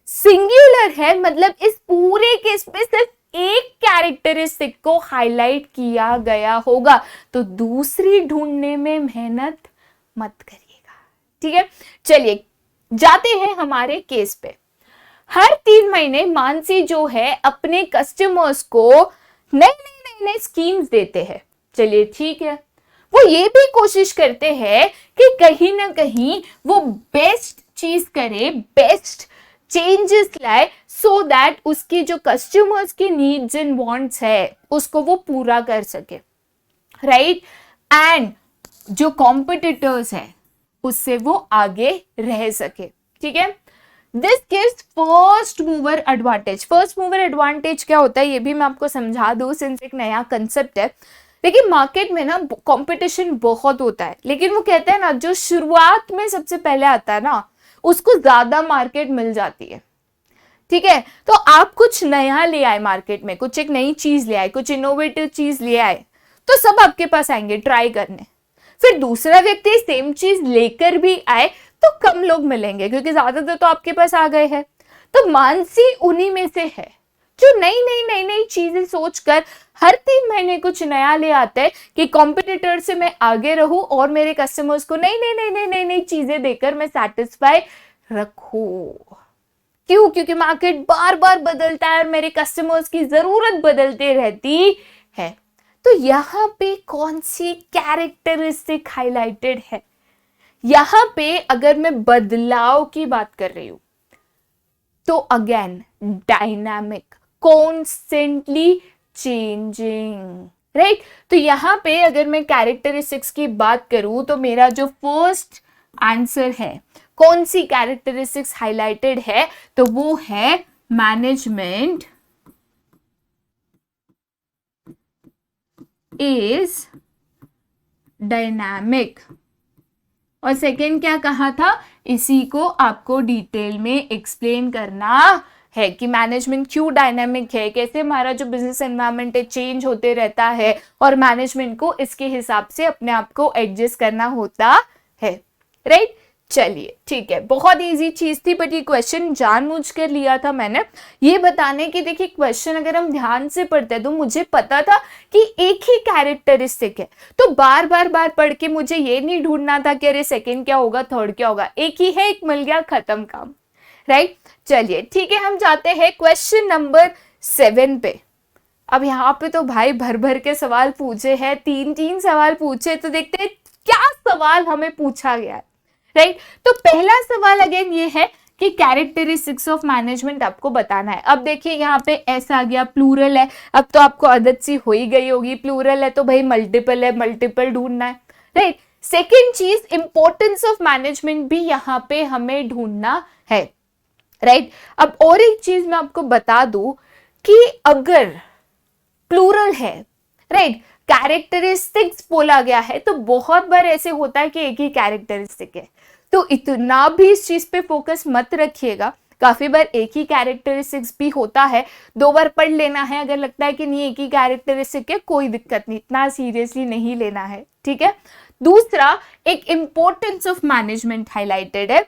सिंगुलर है, मतलब इस पूरे केस में सिर्फ एक कैरेक्टरिस्टिक को हाईलाइट किया गया होगा, तो दूसरी ढूंढने में मेहनत मत करिएगा, ठीक है। चलिए जाते हैं हमारे केस पे। हर 3 महीने मानसी जो है अपने कस्टमर्स को नए स्कीम्स देते हैं, चलिए ठीक है। वो ये भी कोशिश करते हैं कि कहीं ना कहीं वो बेस्ट चीज करे, बेस्ट चेंजेस लाए, सो दैट उसकी जो कस्टमर्स की नीड्स एंड वांट्स है उसको वो पूरा कर सके, राइट। एंड जो कॉम्पिटिटर्स है उससे वो आगे रह सके, ठीक है। This gives first mover advantage. First mover advantage क्या होता है ये भी मैं आपको समझा दूं, सिंस एक नया कंसेप्ट है। लेकिन मार्केट में ना कंपटीशन बहुत होता है, लेकिन वो कहते हैं ना जो शुरुआत में सबसे पहले आता है ना उसको ज्यादा मार्केट मिल जाती है, ठीक है। तो आप कुछ नया ले आए मार्केट में, कुछ एक नई चीज ले आए, कुछ इनोवेटिव चीज ले आए, तो सब आपके पास आएंगे ट्राई करने। फिर दूसरा व्यक्ति सेम चीज लेकर भी आए तो कम लोग मिलेंगे, क्योंकि ज्यादातर तो आपके पास आ गए हैं। तो मानसी उन्हीं में से है जो नई चीजें सोचकर हर 3 महीने कुछ नया ले आते हैं कि कॉम्पिटिटर से मैं आगे रहूं और मेरे कस्टमर्स को नई चीजें देकर मैं सेटिस्फाई रखूं। क्यों? क्योंकि मार्केट बार बार बदलता है और मेरे कस्टमर्स की जरूरत बदलते रहती है। तो यहाँ पे कौन सी कैरेक्टरिस्टिक हाईलाइटेड है? यहाँ पे अगर मैं बदलाव की बात कर रही हूं तो again dynamic, constantly changing, right. तो यहाँ पे अगर मैं कैरेक्टरिस्टिक्स की बात करूं तो मेरा जो फर्स्ट आंसर है, कौन सी कैरेक्टरिस्टिक्स हाईलाइटेड है, तो वो है मैनेजमेंट इज डायनामिक। और सेकेंड क्या कहा था? इसी को आपको डिटेल में एक्सप्लेन करना है कि मैनेजमेंट क्यों डायनामिक है, कैसे हमारा जो बिजनेस एनवायरनमेंट है चेंज होते रहता है और मैनेजमेंट को इसके हिसाब से अपने आप को एडजस्ट करना होता है, राइट। चलिए ठीक है, बहुत इजी चीज थी बट ये क्वेश्चन जानबूझ कर लिया था मैंने ये बताने की। देखिए क्वेश्चन अगर हम ध्यान से पढ़ते हैं तो मुझे पता था कि एक ही कैरेक्टरिस्टिक है, तो बार बार पढ़ के मुझे ये नहीं ढूंढना था कि अरे सेकंड क्या होगा, थर्ड क्या होगा, एक ही है, एक मिल गया, खत्म काम, राइट। चलिए ठीक है, हम जाते हैं क्वेश्चन नंबर 7 पे। अब यहाँ पे तो भाई भर भर के सवाल पूछे हैं, 3 सवाल पूछे, तो देखते हैं क्या सवाल हमें पूछा गया है, राइट। तो पहला सवाल अगेन ये है कि कैरेक्टरिस्टिक्स ऑफ मैनेजमेंट आपको बताना है। अब देखिए यहाँ पे ऐसा आ गया, प्लूरल है, अब तो आपको आदत सी हो ही गई होगी, प्लूरल है तो भाई मल्टीपल है, मल्टीपल ढूंढना है, राइट। सेकेंड चीज, इंपॉर्टेंस ऑफ मैनेजमेंट भी यहाँ पे हमें ढूंढना है, राइट। अब और एक चीज मैं आपको बता दूं कि अगर प्लूरल है, राइट, कैरेक्टरिस्टिक्स बोला गया है, तो बहुत बार ऐसे होता है कि एक ही कैरेक्टरिस्टिक है, तो इतना भी इस चीज पे फोकस मत रखिएगा। काफी बार एक ही कैरेक्टरिस्टिक्स भी होता है, 2 बार पढ़ लेना है, अगर लगता है कि नहीं एक ही कैरेक्टरिस्टिक है कोई दिक्कत नहीं, इतना सीरियसली नहीं लेना है, ठीक है। दूसरा, एक इंपॉर्टेंस ऑफ मैनेजमेंट हाईलाइटेड है।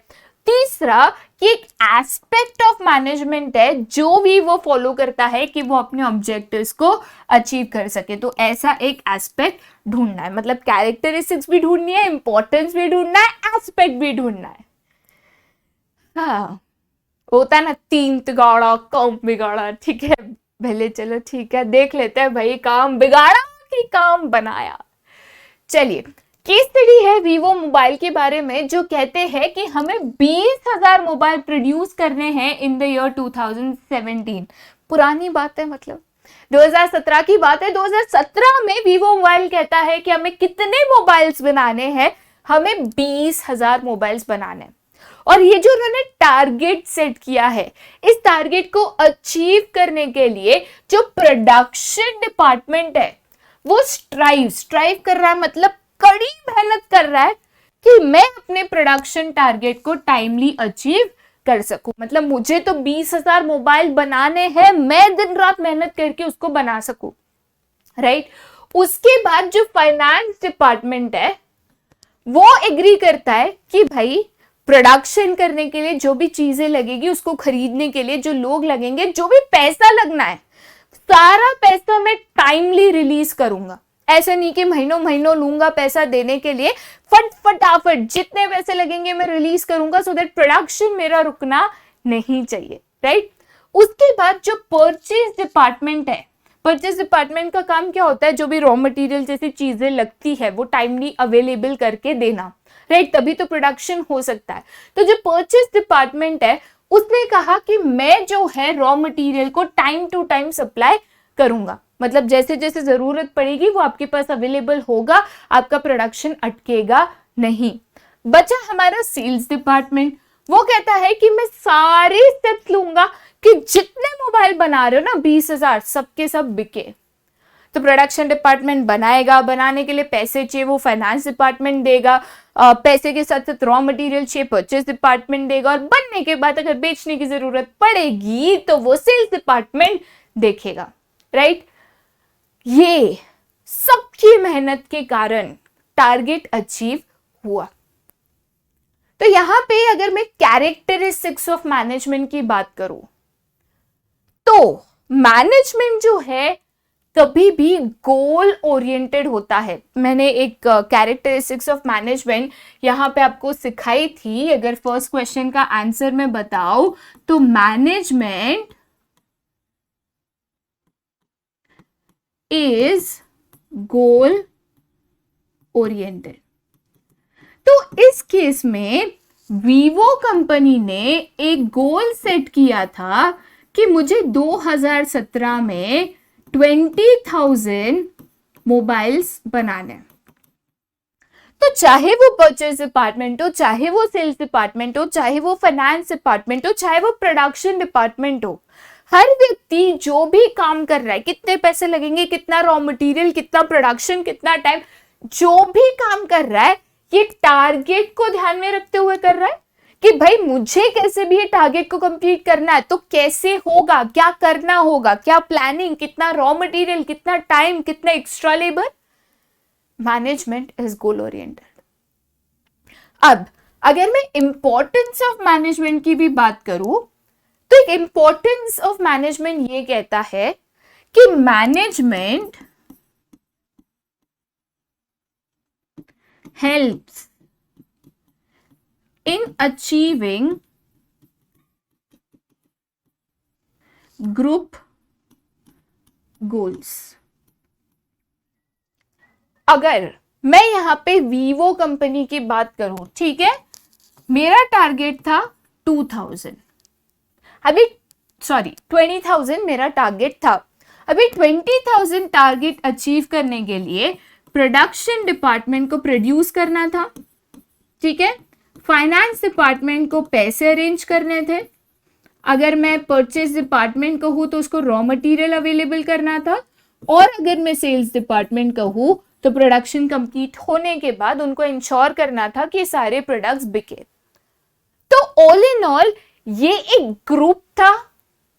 तीसरा, कि एक एस्पेक्ट ऑफ मैनेजमेंट है जो भी वो फॉलो करता है कि वो अपने ऑब्जेक्टिव्स को अचीव कर सके, तो ऐसा एक एस्पेक्ट ढूंढना है। मतलब कैरेक्टरिस्टिक्स भी ढूंढनी है, इंपॉर्टेंस भी ढूंढना है, एस्पेक्ट भी ढूंढना है। हाँ, होता है ना 3 तिगाड़ा काम बिगाड़ा, ठीक है, भले चलो ठीक है, देख लेते हैं भाई काम बिगाड़ा कि काम बनाया। चलिए, केस स्टडी है वीवो मोबाइल के बारे में जो कहते हैं कि हमें 20,000 मोबाइल प्रोड्यूस करने हैं इन द ईयर 2017। पुरानी बात है, मतलब 2017 की बात है। 2017 में वीवो मोबाइल कहता है कि हमें कितने मोबाइल्स बनाने हैं, हमें 20,000 मोबाइल्स बनाने हैं। और ये जो उन्होंने टारगेट सेट किया है, इस टारगेट को अचीव करने के लिए जो प्रोडक्शन डिपार्टमेंट है वो स्ट्राइव कर रहा है, मतलब कड़ी मेहनत कर रहा है कि मैं अपने प्रोडक्शन टारगेट को टाइमली अचीव कर सकूं। मतलब मुझे तो 20,000 मोबाइल बनाने हैं, मैं दिन रात मेहनत करके उसको बना सकूं, राइट। उसके बाद जो फाइनेंस डिपार्टमेंट है वो एग्री करता है कि भाई प्रोडक्शन करने के लिए जो भी चीजें लगेगी, उसको खरीदने के लिए जो लोग लगेंगे, जो भी पैसा लगना है, सारा पैसा मैं टाइमली रिलीज करूंगा। ऐसा नहीं कि महीनों महीनों लूंगा पैसा देने के लिए, फटाफट जितने पैसे लगेंगे मैं रिलीज करूंगा, सो दैट प्रोडक्शन मेरा रुकना नहीं चाहिए, राइट। उसके बाद जो परचेज डिपार्टमेंट है, परचेज डिपार्टमेंट का काम क्या होता है, जो भी रॉ मटेरियल जैसी चीजें लगती है वो टाइमली अवेलेबल करके देना, राइट, तभी तो प्रोडक्शन हो सकता है। तो जो परचेज डिपार्टमेंट है उसने कहा कि मैं जो है रॉ मटेरियल को टाइम टू टाइम सप्लाई करूंगा, मतलब जैसे जैसे जरूरत पड़ेगी वो आपके पास अवेलेबल होगा, आपका प्रोडक्शन अटकेगा नहीं। बचा हमारा सेल्स डिपार्टमेंट, वो कहता है कि मैं सारे स्टेप्स लूंगा कि जितने मोबाइल बना रहे हो ना 20,000 सबके सब बिके। तो प्रोडक्शन डिपार्टमेंट बनाएगा, बनाने के लिए पैसे चाहिए वो फाइनेंस डिपार्टमेंट देगा, पैसे के साथ साथ रॉ मटेरियल चाहिए परचेज डिपार्टमेंट देगा, और बनने के बाद अगर बेचने की जरूरत पड़ेगी तो वो सेल्स डिपार्टमेंट देखेगा, राइट। ये सबकी मेहनत के कारण टारगेट अचीव हुआ। तो यहां पे अगर मैं कैरेक्टरिस्टिक्स ऑफ मैनेजमेंट की बात करूं तो मैनेजमेंट जो है कभी भी गोल ओरिएंटेड होता है। मैंने एक कैरेक्टरिस्टिक्स ऑफ मैनेजमेंट यहाँ पे आपको सिखाई थी। अगर फर्स्ट क्वेश्चन का आंसर मैं बताऊं तो मैनेजमेंट इज गोल ओरिएंटेड। तो इस केस में वीवो कंपनी ने एक गोल सेट किया था कि मुझे 2017 में 20,000 मोबाइल्स बनाने। तो चाहे वो परचेज डिपार्टमेंट हो, चाहे वो सेल्स डिपार्टमेंट हो, चाहे वो फाइनेंस डिपार्टमेंट हो, चाहे वो प्रोडक्शन डिपार्टमेंट हो, हर व्यक्ति जो भी काम कर रहा है, कितने पैसे लगेंगे, कितना रॉ मटेरियल, कितना प्रोडक्शन, कितना टाइम, जो भी काम कर रहा है ये टारगेट को ध्यान में रखते हुए कर रहा है कि भाई मुझे कैसे भी ये टारगेट को कंप्लीट करना है। तो कैसे होगा, क्या करना होगा, क्या प्लानिंग, कितना रॉ मटेरियल, कितना टाइम, कितना extra labour. Management is goal oriented. अब अगर मैं इंपॉर्टेंस ऑफ मैनेजमेंट की भी बात करूं तो एक इंपॉर्टेंस ऑफ मैनेजमेंट ये कहता है कि management helps in achieving group goals। अगर मैं यहां पे वीवो कंपनी की बात करूं, ठीक है, मेरा टारगेट था 2000, अभी 20,000 मेरा टारगेट था। अभी 20,000 टारगेट अचीव करने के लिए प्रोडक्शन डिपार्टमेंट को प्रोड्यूस करना था, ठीक है, फाइनेंस डिपार्टमेंट को पैसे अरेंज करने थे, अगर मैं परचेज डिपार्टमेंट कहूँ तो उसको रॉ मटेरियल अवेलेबल करना था, और अगर मैं सेल्स डिपार्टमेंट कहूँ तो प्रोडक्शन कंप्लीट होने के बाद उनको इंश्योर करना था कि सारे प्रोडक्ट्स बिके। तो ऑल इन ऑल ये एक ग्रुप था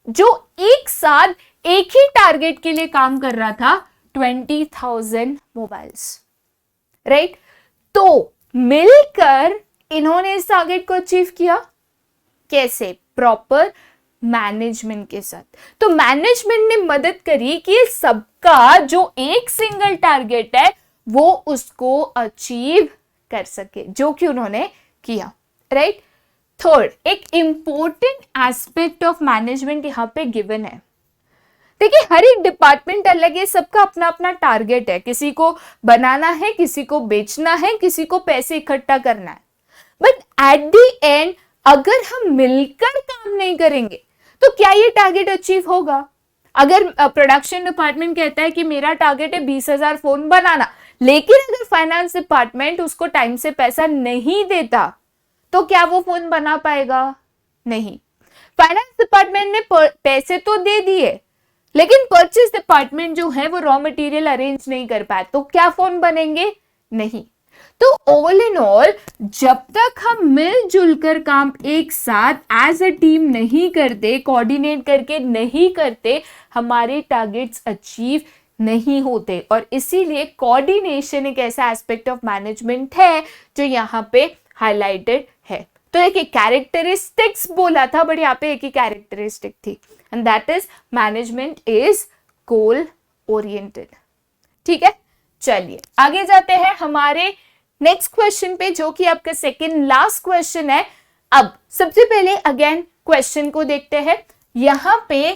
जो एक साथ एक ही टारगेट के लिए काम कर रहा था, 20,000 मोबाइल्स, राइट। तो मिलकर इन्होंने इस टारगेट को अचीव किया। कैसे? प्रॉपर मैनेजमेंट के साथ। तो मैनेजमेंट ने मदद करी कि सबका जो एक सिंगल टारगेट है वो उसको अचीव कर सके, जो कि उन्होंने किया, राइट। थर्ड, एक इंपॉर्टेंट एस्पेक्ट ऑफ मैनेजमेंट यहां पे गिवन है। देखिए हर एक डिपार्टमेंट अलग है, सबका अपना अपना टारगेट है, किसी को बनाना है, किसी को बेचना है, किसी को पैसे इकट्ठा करना है। बट एट द एंड अगर हम मिलकर काम नहीं करेंगे तो क्या ये टारगेट अचीव होगा? अगर प्रोडक्शन डिपार्टमेंट कहता है कि मेरा टारगेट है 20,000 फोन बनाना, लेकिन अगर फाइनेंस डिपार्टमेंट उसको टाइम से पैसा नहीं देता तो क्या वो फोन बना पाएगा? नहीं। फाइनेंस डिपार्टमेंट ने पैसे तो दे दिए, लेकिन परचेज डिपार्टमेंट जो है वो रॉ मटेरियल अरेंज नहीं कर पाए, तो क्या फोन बनेंगे? नहीं। तो ऑल इन ऑल जब तक हम मिलजुल कर काम एक साथ एज अ टीम नहीं करते, कोऑर्डिनेट करके नहीं करते, हमारे टारगेट्स अचीव नहीं होते। और इसीलिए कोऑर्डिनेशन एक ऐसा एस्पेक्ट ऑफ मैनेजमेंट है जो यहाँ पे हाईलाइटेड है। तो एक कैरेक्टरिस्टिक्स बोला था, बट यहाँ पे एक ही कैरेक्टरिस्टिक थी, and that is management is goal oriented. ठीक है, चलिए आगे जाते हैं हमारे नेक्स्ट क्वेश्चन पे, जो कि आपका सेकंड लास्ट क्वेश्चन है। अब सबसे पहले अगेन क्वेश्चन को देखते हैं। यहां पे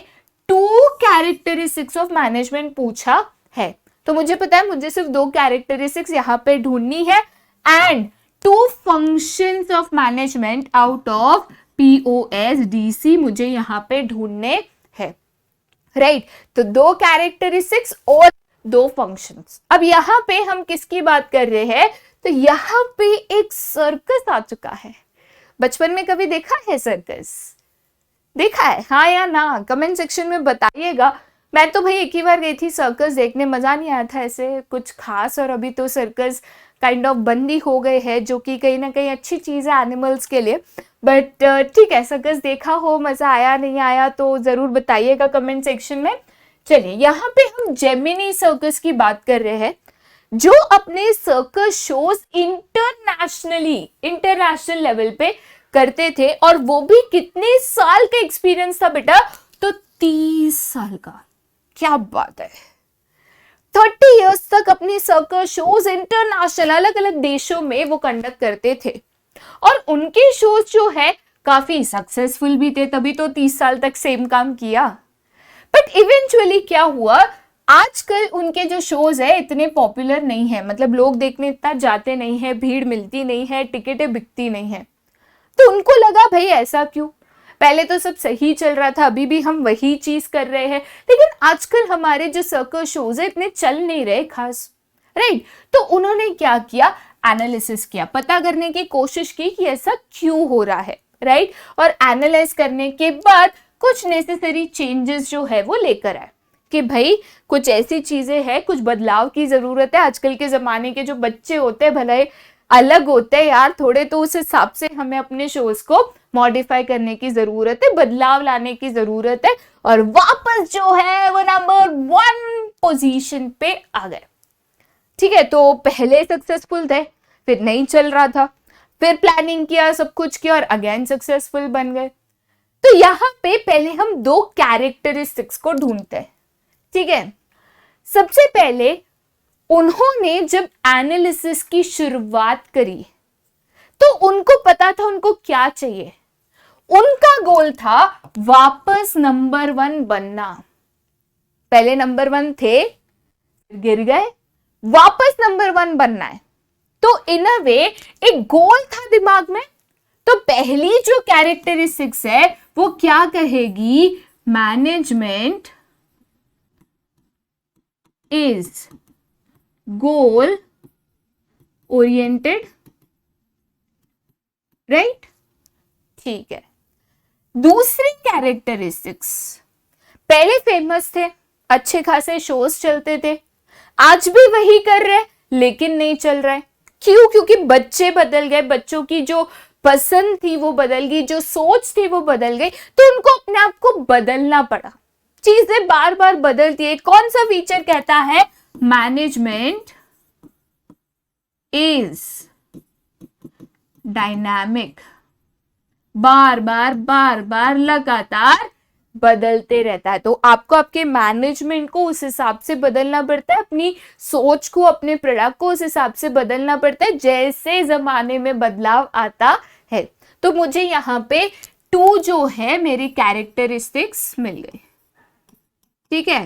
2 कैरेक्टरिस्टिक्स ऑफ मैनेजमेंट पूछा है, तो मुझे पता है मुझे सिर्फ 2 कैरेक्टरिस्टिक्स यहां पे ढूंढनी है, and 2 functions of management out of POSDC मुझे यहां पे ढूंढने हैं, राइट। तो 2 कैरेक्टरिस्टिक्स और 2 फंक्शंस। अब यहां पे हम किसकी बात कर रहे हैं? तो यहां पे एक सर्कस आ चुका है। बचपन में कभी देखा है सर्कस? देखा है, हाँ या ना? कमेंट सेक्शन में बताइएगा। मैं तो भाई एक ही बार गई थी सर्कस देखने, मजा नहीं आया था ऐसे कुछ खास। और अभी तो सर्कस काइंड ऑफ बंदी हो गए हैं, जो कि कहीं ना कहीं अच्छी चीज है एनिमल्स के लिए। बट ठीक है, सर्कस देखा हो, मजा आया नहीं आया तो जरूर बताइएगा कमेंट सेक्शन में। चलिए यहाँ पे हम जेमिनी सर्कस की बात कर रहे हैं, जो अपने सर्कस शोज इंटरनेशनल लेवल पे करते थे। और वो भी कितने साल का एक्सपीरियंस था बेटा? तो 30 साल का। क्या बात है, 30 इयर्स तक अपनी सर्कस शोज इंटरनेशनल अलग अलग देशों में वो कंडक्ट करते थे और उनके शोज जो है काफी सक्सेसफुल भी थे, तभी तो 30 साल तक सेम काम किया। बट इवेंचुअली क्या हुआ, आजकल उनके जो शोज है इतने पॉपुलर नहीं है, मतलब लोग देखने इतना जाते नहीं है, भीड़ मिलती नहीं है, टिकटें बिकती नहीं है। तो उनको लगा भाई ऐसा क्यों, पहले तो सब सही चल रहा था, अभी भी हम वही चीज कर रहे हैं, लेकिन आजकल हमारे जो सर्कस शोज है इतने चल नहीं रहे खास, राइट। तो उन्होंने क्या किया, एनालिसिस किया, पता करने की कोशिश की कि ऐसा क्यों हो रहा है, राइट। और एनालाइज करने के बाद कुछ नेसेसरी चेंजेस जो है वो लेकर आए कि भाई कुछ ऐसी चीजें हैं, कुछ बदलाव की जरूरत है। आजकल के जमाने के जो बच्चे होते हैं भले अलग होते हैं यार थोड़े, तो उस हिसाब से हमें अपने शोज को मॉडिफाई करने की जरूरत है, बदलाव लाने की जरूरत है। और वापस जो है वो नंबर 1 पोजीशन पे आ गए, ठीक है। तो पहले सक्सेसफुल थे, फिर नहीं चल रहा था, फिर प्लानिंग किया, सब कुछ किया और अगेन सक्सेसफुल बन गए। तो यहाँ पे पहले हम 2 कैरेक्टरिस्टिक्स को ढूंढते हैं, ठीक है। सबसे पहले उन्होंने जब एनालिसिस की शुरुआत करी तो उनको पता था उनको क्या चाहिए। उनका गोल था वापस नंबर 1 बनना। पहले नंबर 1 थे, गिर गए, वापस नंबर 1 बनना है। तो इन अ वे एक गोल था दिमाग में। तो पहली जो कैरेक्टरिस्टिक्स है वो क्या कहेगी, management is goal oriented, right, ठीक है। दूसरी कैरेक्टरिस्टिक्स, पहले फेमस थे, अच्छे खासे शोज चलते थे, आज भी वही कर रहे लेकिन नहीं चल रहा है। क्यों? क्योंकि बच्चे बदल गए, बच्चों की जो पसंद थी वो बदल गई, जो सोच थी वो बदल गई, तो उनको अपने आप को बदलना पड़ा। चीजें बार बार बदलती है। कौन सा फीचर कहता है, मैनेजमेंट इज डायनामिक, बार बार लगातार बदलते रहता है। तो आपको आपके मैनेजमेंट को उस हिसाब से बदलना पड़ता है, अपनी सोच को, अपने प्रोडक्ट को उस हिसाब से बदलना पड़ता है जैसे जमाने में बदलाव आता है। तो मुझे यहाँ पे 2 जो है मेरी कैरेक्टरिस्टिक्स मिल गई, ठीक है।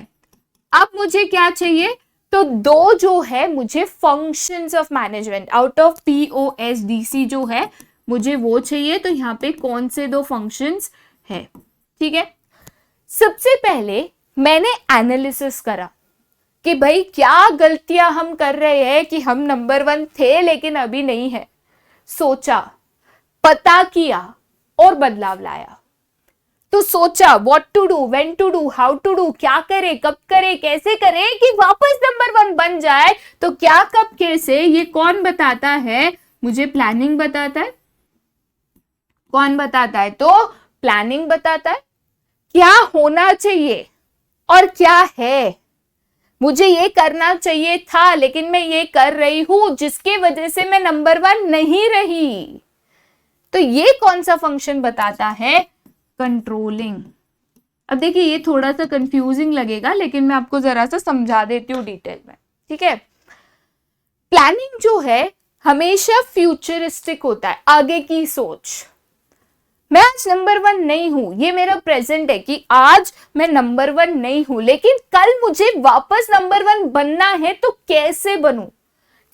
अब मुझे क्या चाहिए, तो 2 जो है मुझे functions of management out of POSDC जो है मुझे वो चाहिए। तो यहाँ पे कौन से 2 फंक्शंस है, ठीक है। सबसे पहले मैंने एनालिसिस करा कि भाई क्या गलतियां हम कर रहे हैं कि हम नंबर 1 थे लेकिन अभी नहीं है। सोचा, पता किया और बदलाव लाया। तो सोचा what to do, when to do, how to do, क्या करे, कब करे, कैसे करे कि वापस नंबर 1 बन जाए। तो क्या, कब, कैसे, ये कौन बताता है, मुझे प्लानिंग बताता है। कौन बताता है, तो प्लानिंग बताता है। क्या होना चाहिए और क्या है, मुझे ये करना चाहिए था लेकिन मैं ये कर रही हूं जिसके वजह से मैं नंबर 1 नहीं रही। तो ये कौन सा फंक्शन बताता है, कंट्रोलिंग। अब देखिए ये थोड़ा सा कंफ्यूजिंग लगेगा लेकिन मैं आपको जरा सा समझा देती हूँ डिटेल में, ठीक है। प्लानिंग जो है हमेशा फ्यूचरिस्टिक होता है, आगे की सोच। मैं आज नंबर 1 नहीं हूं, ये मेरा प्रेजेंट है कि आज मैं नंबर 1 नहीं हूं, लेकिन कल मुझे वापस नंबर 1 बनना है। तो कैसे बनूं,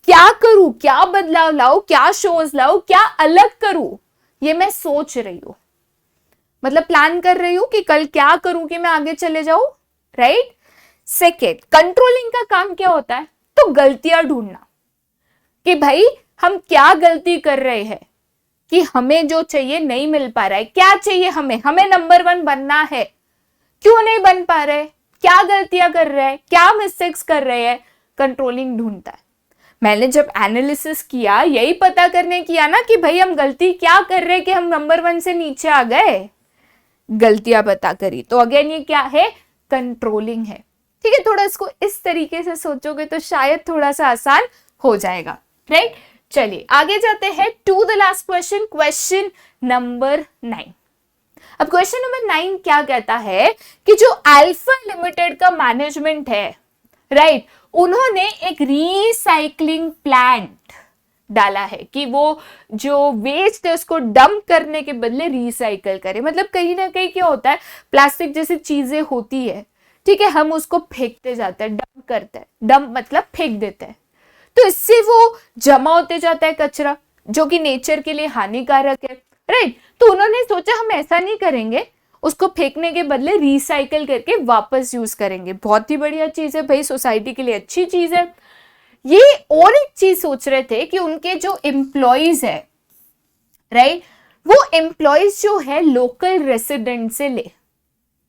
क्या करूं, क्या बदलाव लाऊं, क्या शोज लाऊं, क्या अलग करूं, ये मैं सोच रही हूं। मतलब प्लान कर रही हूं कि कल क्या करूं कि मैं आगे चले जाऊं, राइट। सेकेंड, कंट्रोलिंग का काम क्या होता है, तो गलतियां ढूंढना कि भाई हम क्या गलती कर रहे हैं कि हमें जो चाहिए नहीं मिल पा रहा है। क्या चाहिए हमें, हमें नंबर 1 बनना है, क्यों नहीं बन पा रहे, क्या गलतियां कर रहे हैं, क्या मिस्टेक्स कर रहे हैं, कंट्रोलिंग ढूंढता है। मैंने जब एनालिसिस किया यही पता करने किया ना कि भाई हम गलती क्या कर रहे हैं कि हम नंबर 1 से नीचे आ गए, गलतियां पता करी। तो अगेन ये क्या है, कंट्रोलिंग है, ठीक है। थोड़ा इसको इस तरीके से सोचोगे तो शायद थोड़ा सा आसान हो जाएगा, राइट। चलिए आगे जाते हैं to the last question, question number 9। अब क्वेश्चन नंबर 9 क्या कहता है कि जो अल्फा लिमिटेड का मैनेजमेंट है, राइट, उन्होंने एक रिसाइकलिंग प्लांट डाला है कि वो जो वेस्ट है उसको डंप करने के बदले रिसाइकल करे। मतलब कहीं ना कहीं क्या होता है, प्लास्टिक जैसी चीजें होती है, ठीक है, हम उसको फेंकते जाते हैं, डंप करते हैं, डंप मतलब फेंक देते हैं, तो इससे वो जमा होते जाता है कचरा, जो कि नेचर के लिए हानिकारक है, राइट। तो उन्होंने सोचा हम ऐसा नहीं करेंगे, उसको फेंकने के बदले रिसाइकल करके वापस यूज करेंगे। बहुत ही बढ़िया चीज है भाई, सोसाइटी के लिए अच्छी चीज है ये। और एक चीज सोच रहे थे कि उनके जो एम्प्लॉइज है, राइट, वो एम्प्लॉइज जो है लोकल रेसिडेंट से ले,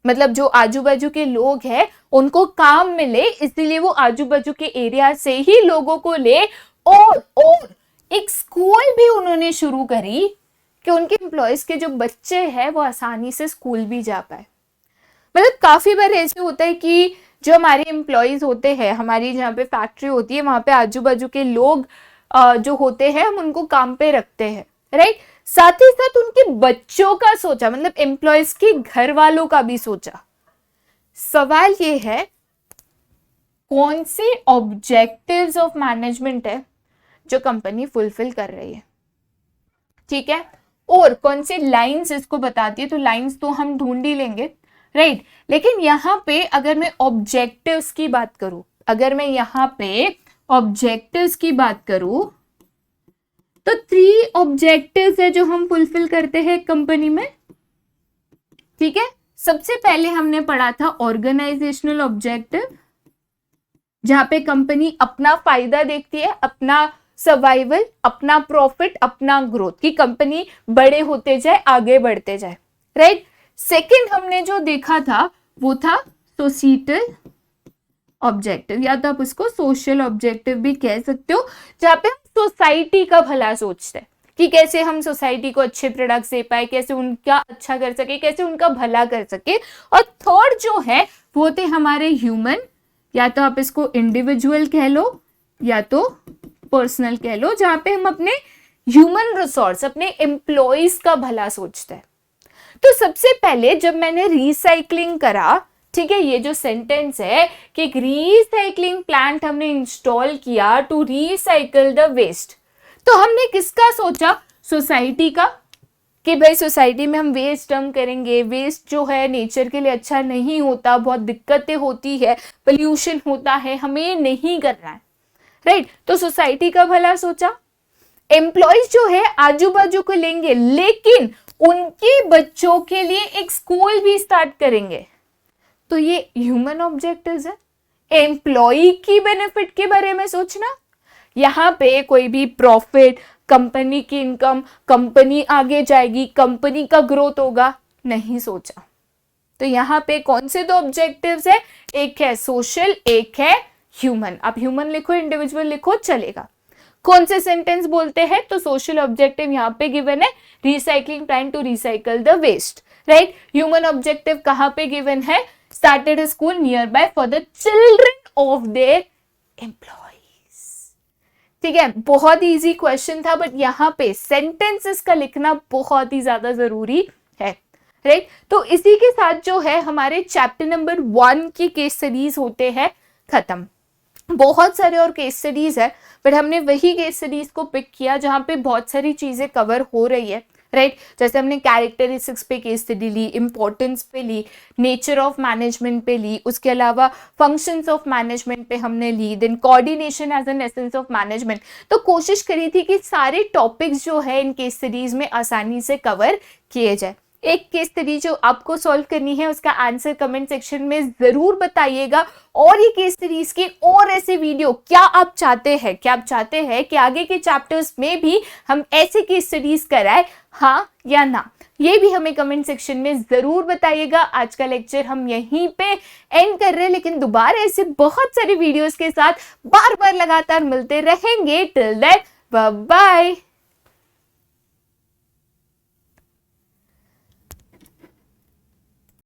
मतलब जो आजू बाजू के लोग हैं उनको काम मिले, इसलिए वो आजू बाजू के एरिया से ही लोगों को ले। और एक स्कूल भी उन्होंने शुरू करी कि उनके एम्प्लॉयज के जो बच्चे हैं वो आसानी से स्कूल भी जा पाए। मतलब काफी बार ऐसे होता है कि जो हमारे एम्प्लॉयज होते हैं, हमारी जहाँ पे फैक्ट्री होती है वहां पे आजू बाजू के लोग जो होते हैं हम उनको काम पे रखते हैं, राइट। साथ ही साथ उनके बच्चों का सोचा, मतलब एम्प्लॉयज के घर वालों का भी सोचा। सवाल ये है कौन से ऑब्जेक्टिव्स ऑफ मैनेजमेंट है जो कंपनी फुलफिल कर रही है, ठीक है, और कौन सी लाइंस इसको बताती है। तो लाइंस तो हम ढूंढ ही लेंगे, राइट। लेकिन यहाँ पे अगर मैं ऑब्जेक्टिव्स की बात करूं, अगर मैं यहाँ पे ऑब्जेक्टिव्स की बात करूं तो 3 ऑब्जेक्टिव्स है जो हम फुलफिल करते हैं कंपनी में, ठीक है। सबसे पहले हमने पढ़ा था ऑर्गेनाइजेशनल ऑब्जेक्टिव, जहां पे कंपनी अपना फायदा देखती है, अपना सर्वाइवल, अपना प्रॉफिट, अपना ग्रोथ, की कंपनी बड़े होते जाए, आगे बढ़ते जाए, राइट। सेकंड हमने जो देखा था वो था सोसाइटल ऑब्जेक्टिव, या तो आप उसको सोशल ऑब्जेक्टिव भी कह सकते हो, जहां पे हम सोसाइटी का भला सोचते हैं कि कैसे हम सोसाइटी को अच्छे प्रोडक्ट्स दे पाए, कैसे उनका अच्छा कर सके, कैसे उनका भला कर सके। और थर्ड जो है वो थे हमारे ह्यूमन, या तो आप इसको इंडिविजुअल कह लो या तो पर्सनल कह लो, जहां पे हम अपने ह्यूमन रिसोर्स, अपने एम्प्लॉइज का भला सोचते हैं। तो सबसे पहले जब मैंने रिसाइकलिंग करा, ठीक है, ये जो सेंटेंस है कि एक रिसाइकलिंग प्लांट हमने इंस्टॉल किया टू रिसाइकल द वेस्ट, तो हमने किसका सोचा, सोसाइटी का, कि भाई सोसाइटी में हम वेस्ट डंप करेंगे, वेस्ट जो है नेचर के लिए अच्छा नहीं होता, बहुत दिक्कतें होती है, पोल्यूशन होता है, हमें नहीं करना है, राइट। तो सोसाइटी का भला सोचा। एम्प्लॉयज जो है आजू बाजू को लेंगे, लेकिन उनके बच्चों के लिए एक स्कूल भी स्टार्ट करेंगे, तो ये ह्यूमन ऑब्जेक्टिव्स है। एम्प्लॉय की बेनिफिट के बारे में सोचना, यहाँ पे कोई भी प्रॉफिट, कंपनी की इनकम, कंपनी आगे जाएगी, कंपनी का ग्रोथ होगा, नहीं सोचा। तो यहाँ पे कौन से 2 ऑब्जेक्टिव्स है, एक है सोशल, एक है ह्यूमन। आप ह्यूमन लिखो, इंडिविजुअल लिखो, चलेगा। कौन से सेंटेंस बोलते हैं, तो सोशल ऑब्जेक्टिव यहाँ पे गिवन है, recycling plan to recycle the waste, right. Human objective कहाँ पे गिवन है, started a school nearby for the children of their employees, ठीक है। बहुत इजी क्वेश्चन था, बट यहाँ पे सेंटेंसेस का लिखना बहुत ही ज्यादा जरूरी है, राइट। तो इसी के साथ जो है हमारे चैप्टर नंबर 1 की केस स्टडीज होते हैं खत्म। बहुत सारे और केस स्टडीज है, बट हमने वही केस स्टडीज को पिक किया जहां पे बहुत सारी चीजें कवर हो रही है, राइट। जैसे हमने कैरेक्टरिस्टिक्स पे केस स्टडी ली, इंपॉर्टेंस पे ली, नेचर ऑफ मैनेजमेंट पे ली, उसके अलावा फंक्शंस ऑफ मैनेजमेंट पे हमने ली, then coordination as an essence of management. तो कोशिश करी थी कि सारे टॉपिक्स जो है इन केस स्टडीज में आसानी से कवर किए जाए। एक केस स्टडी जो आपको सॉल्व करनी है उसका आंसर कमेंट सेक्शन में जरूर बताइएगा। और ये केस स्टडीज की और ऐसे वीडियो क्या आप चाहते हैं, क्या आप चाहते हैं कि आगे के चैप्टर्स में भी हम ऐसे केस स्टडीज कराएं, हाँ या ना, ये भी हमें कमेंट सेक्शन में जरूर बताइएगा। आज का लेक्चर हम यहीं पे एंड कर रहे हैं, लेकिन दोबारा ऐसे बहुत सारे वीडियोस के साथ बार बार लगातार मिलते रहेंगे। Till then bye bye.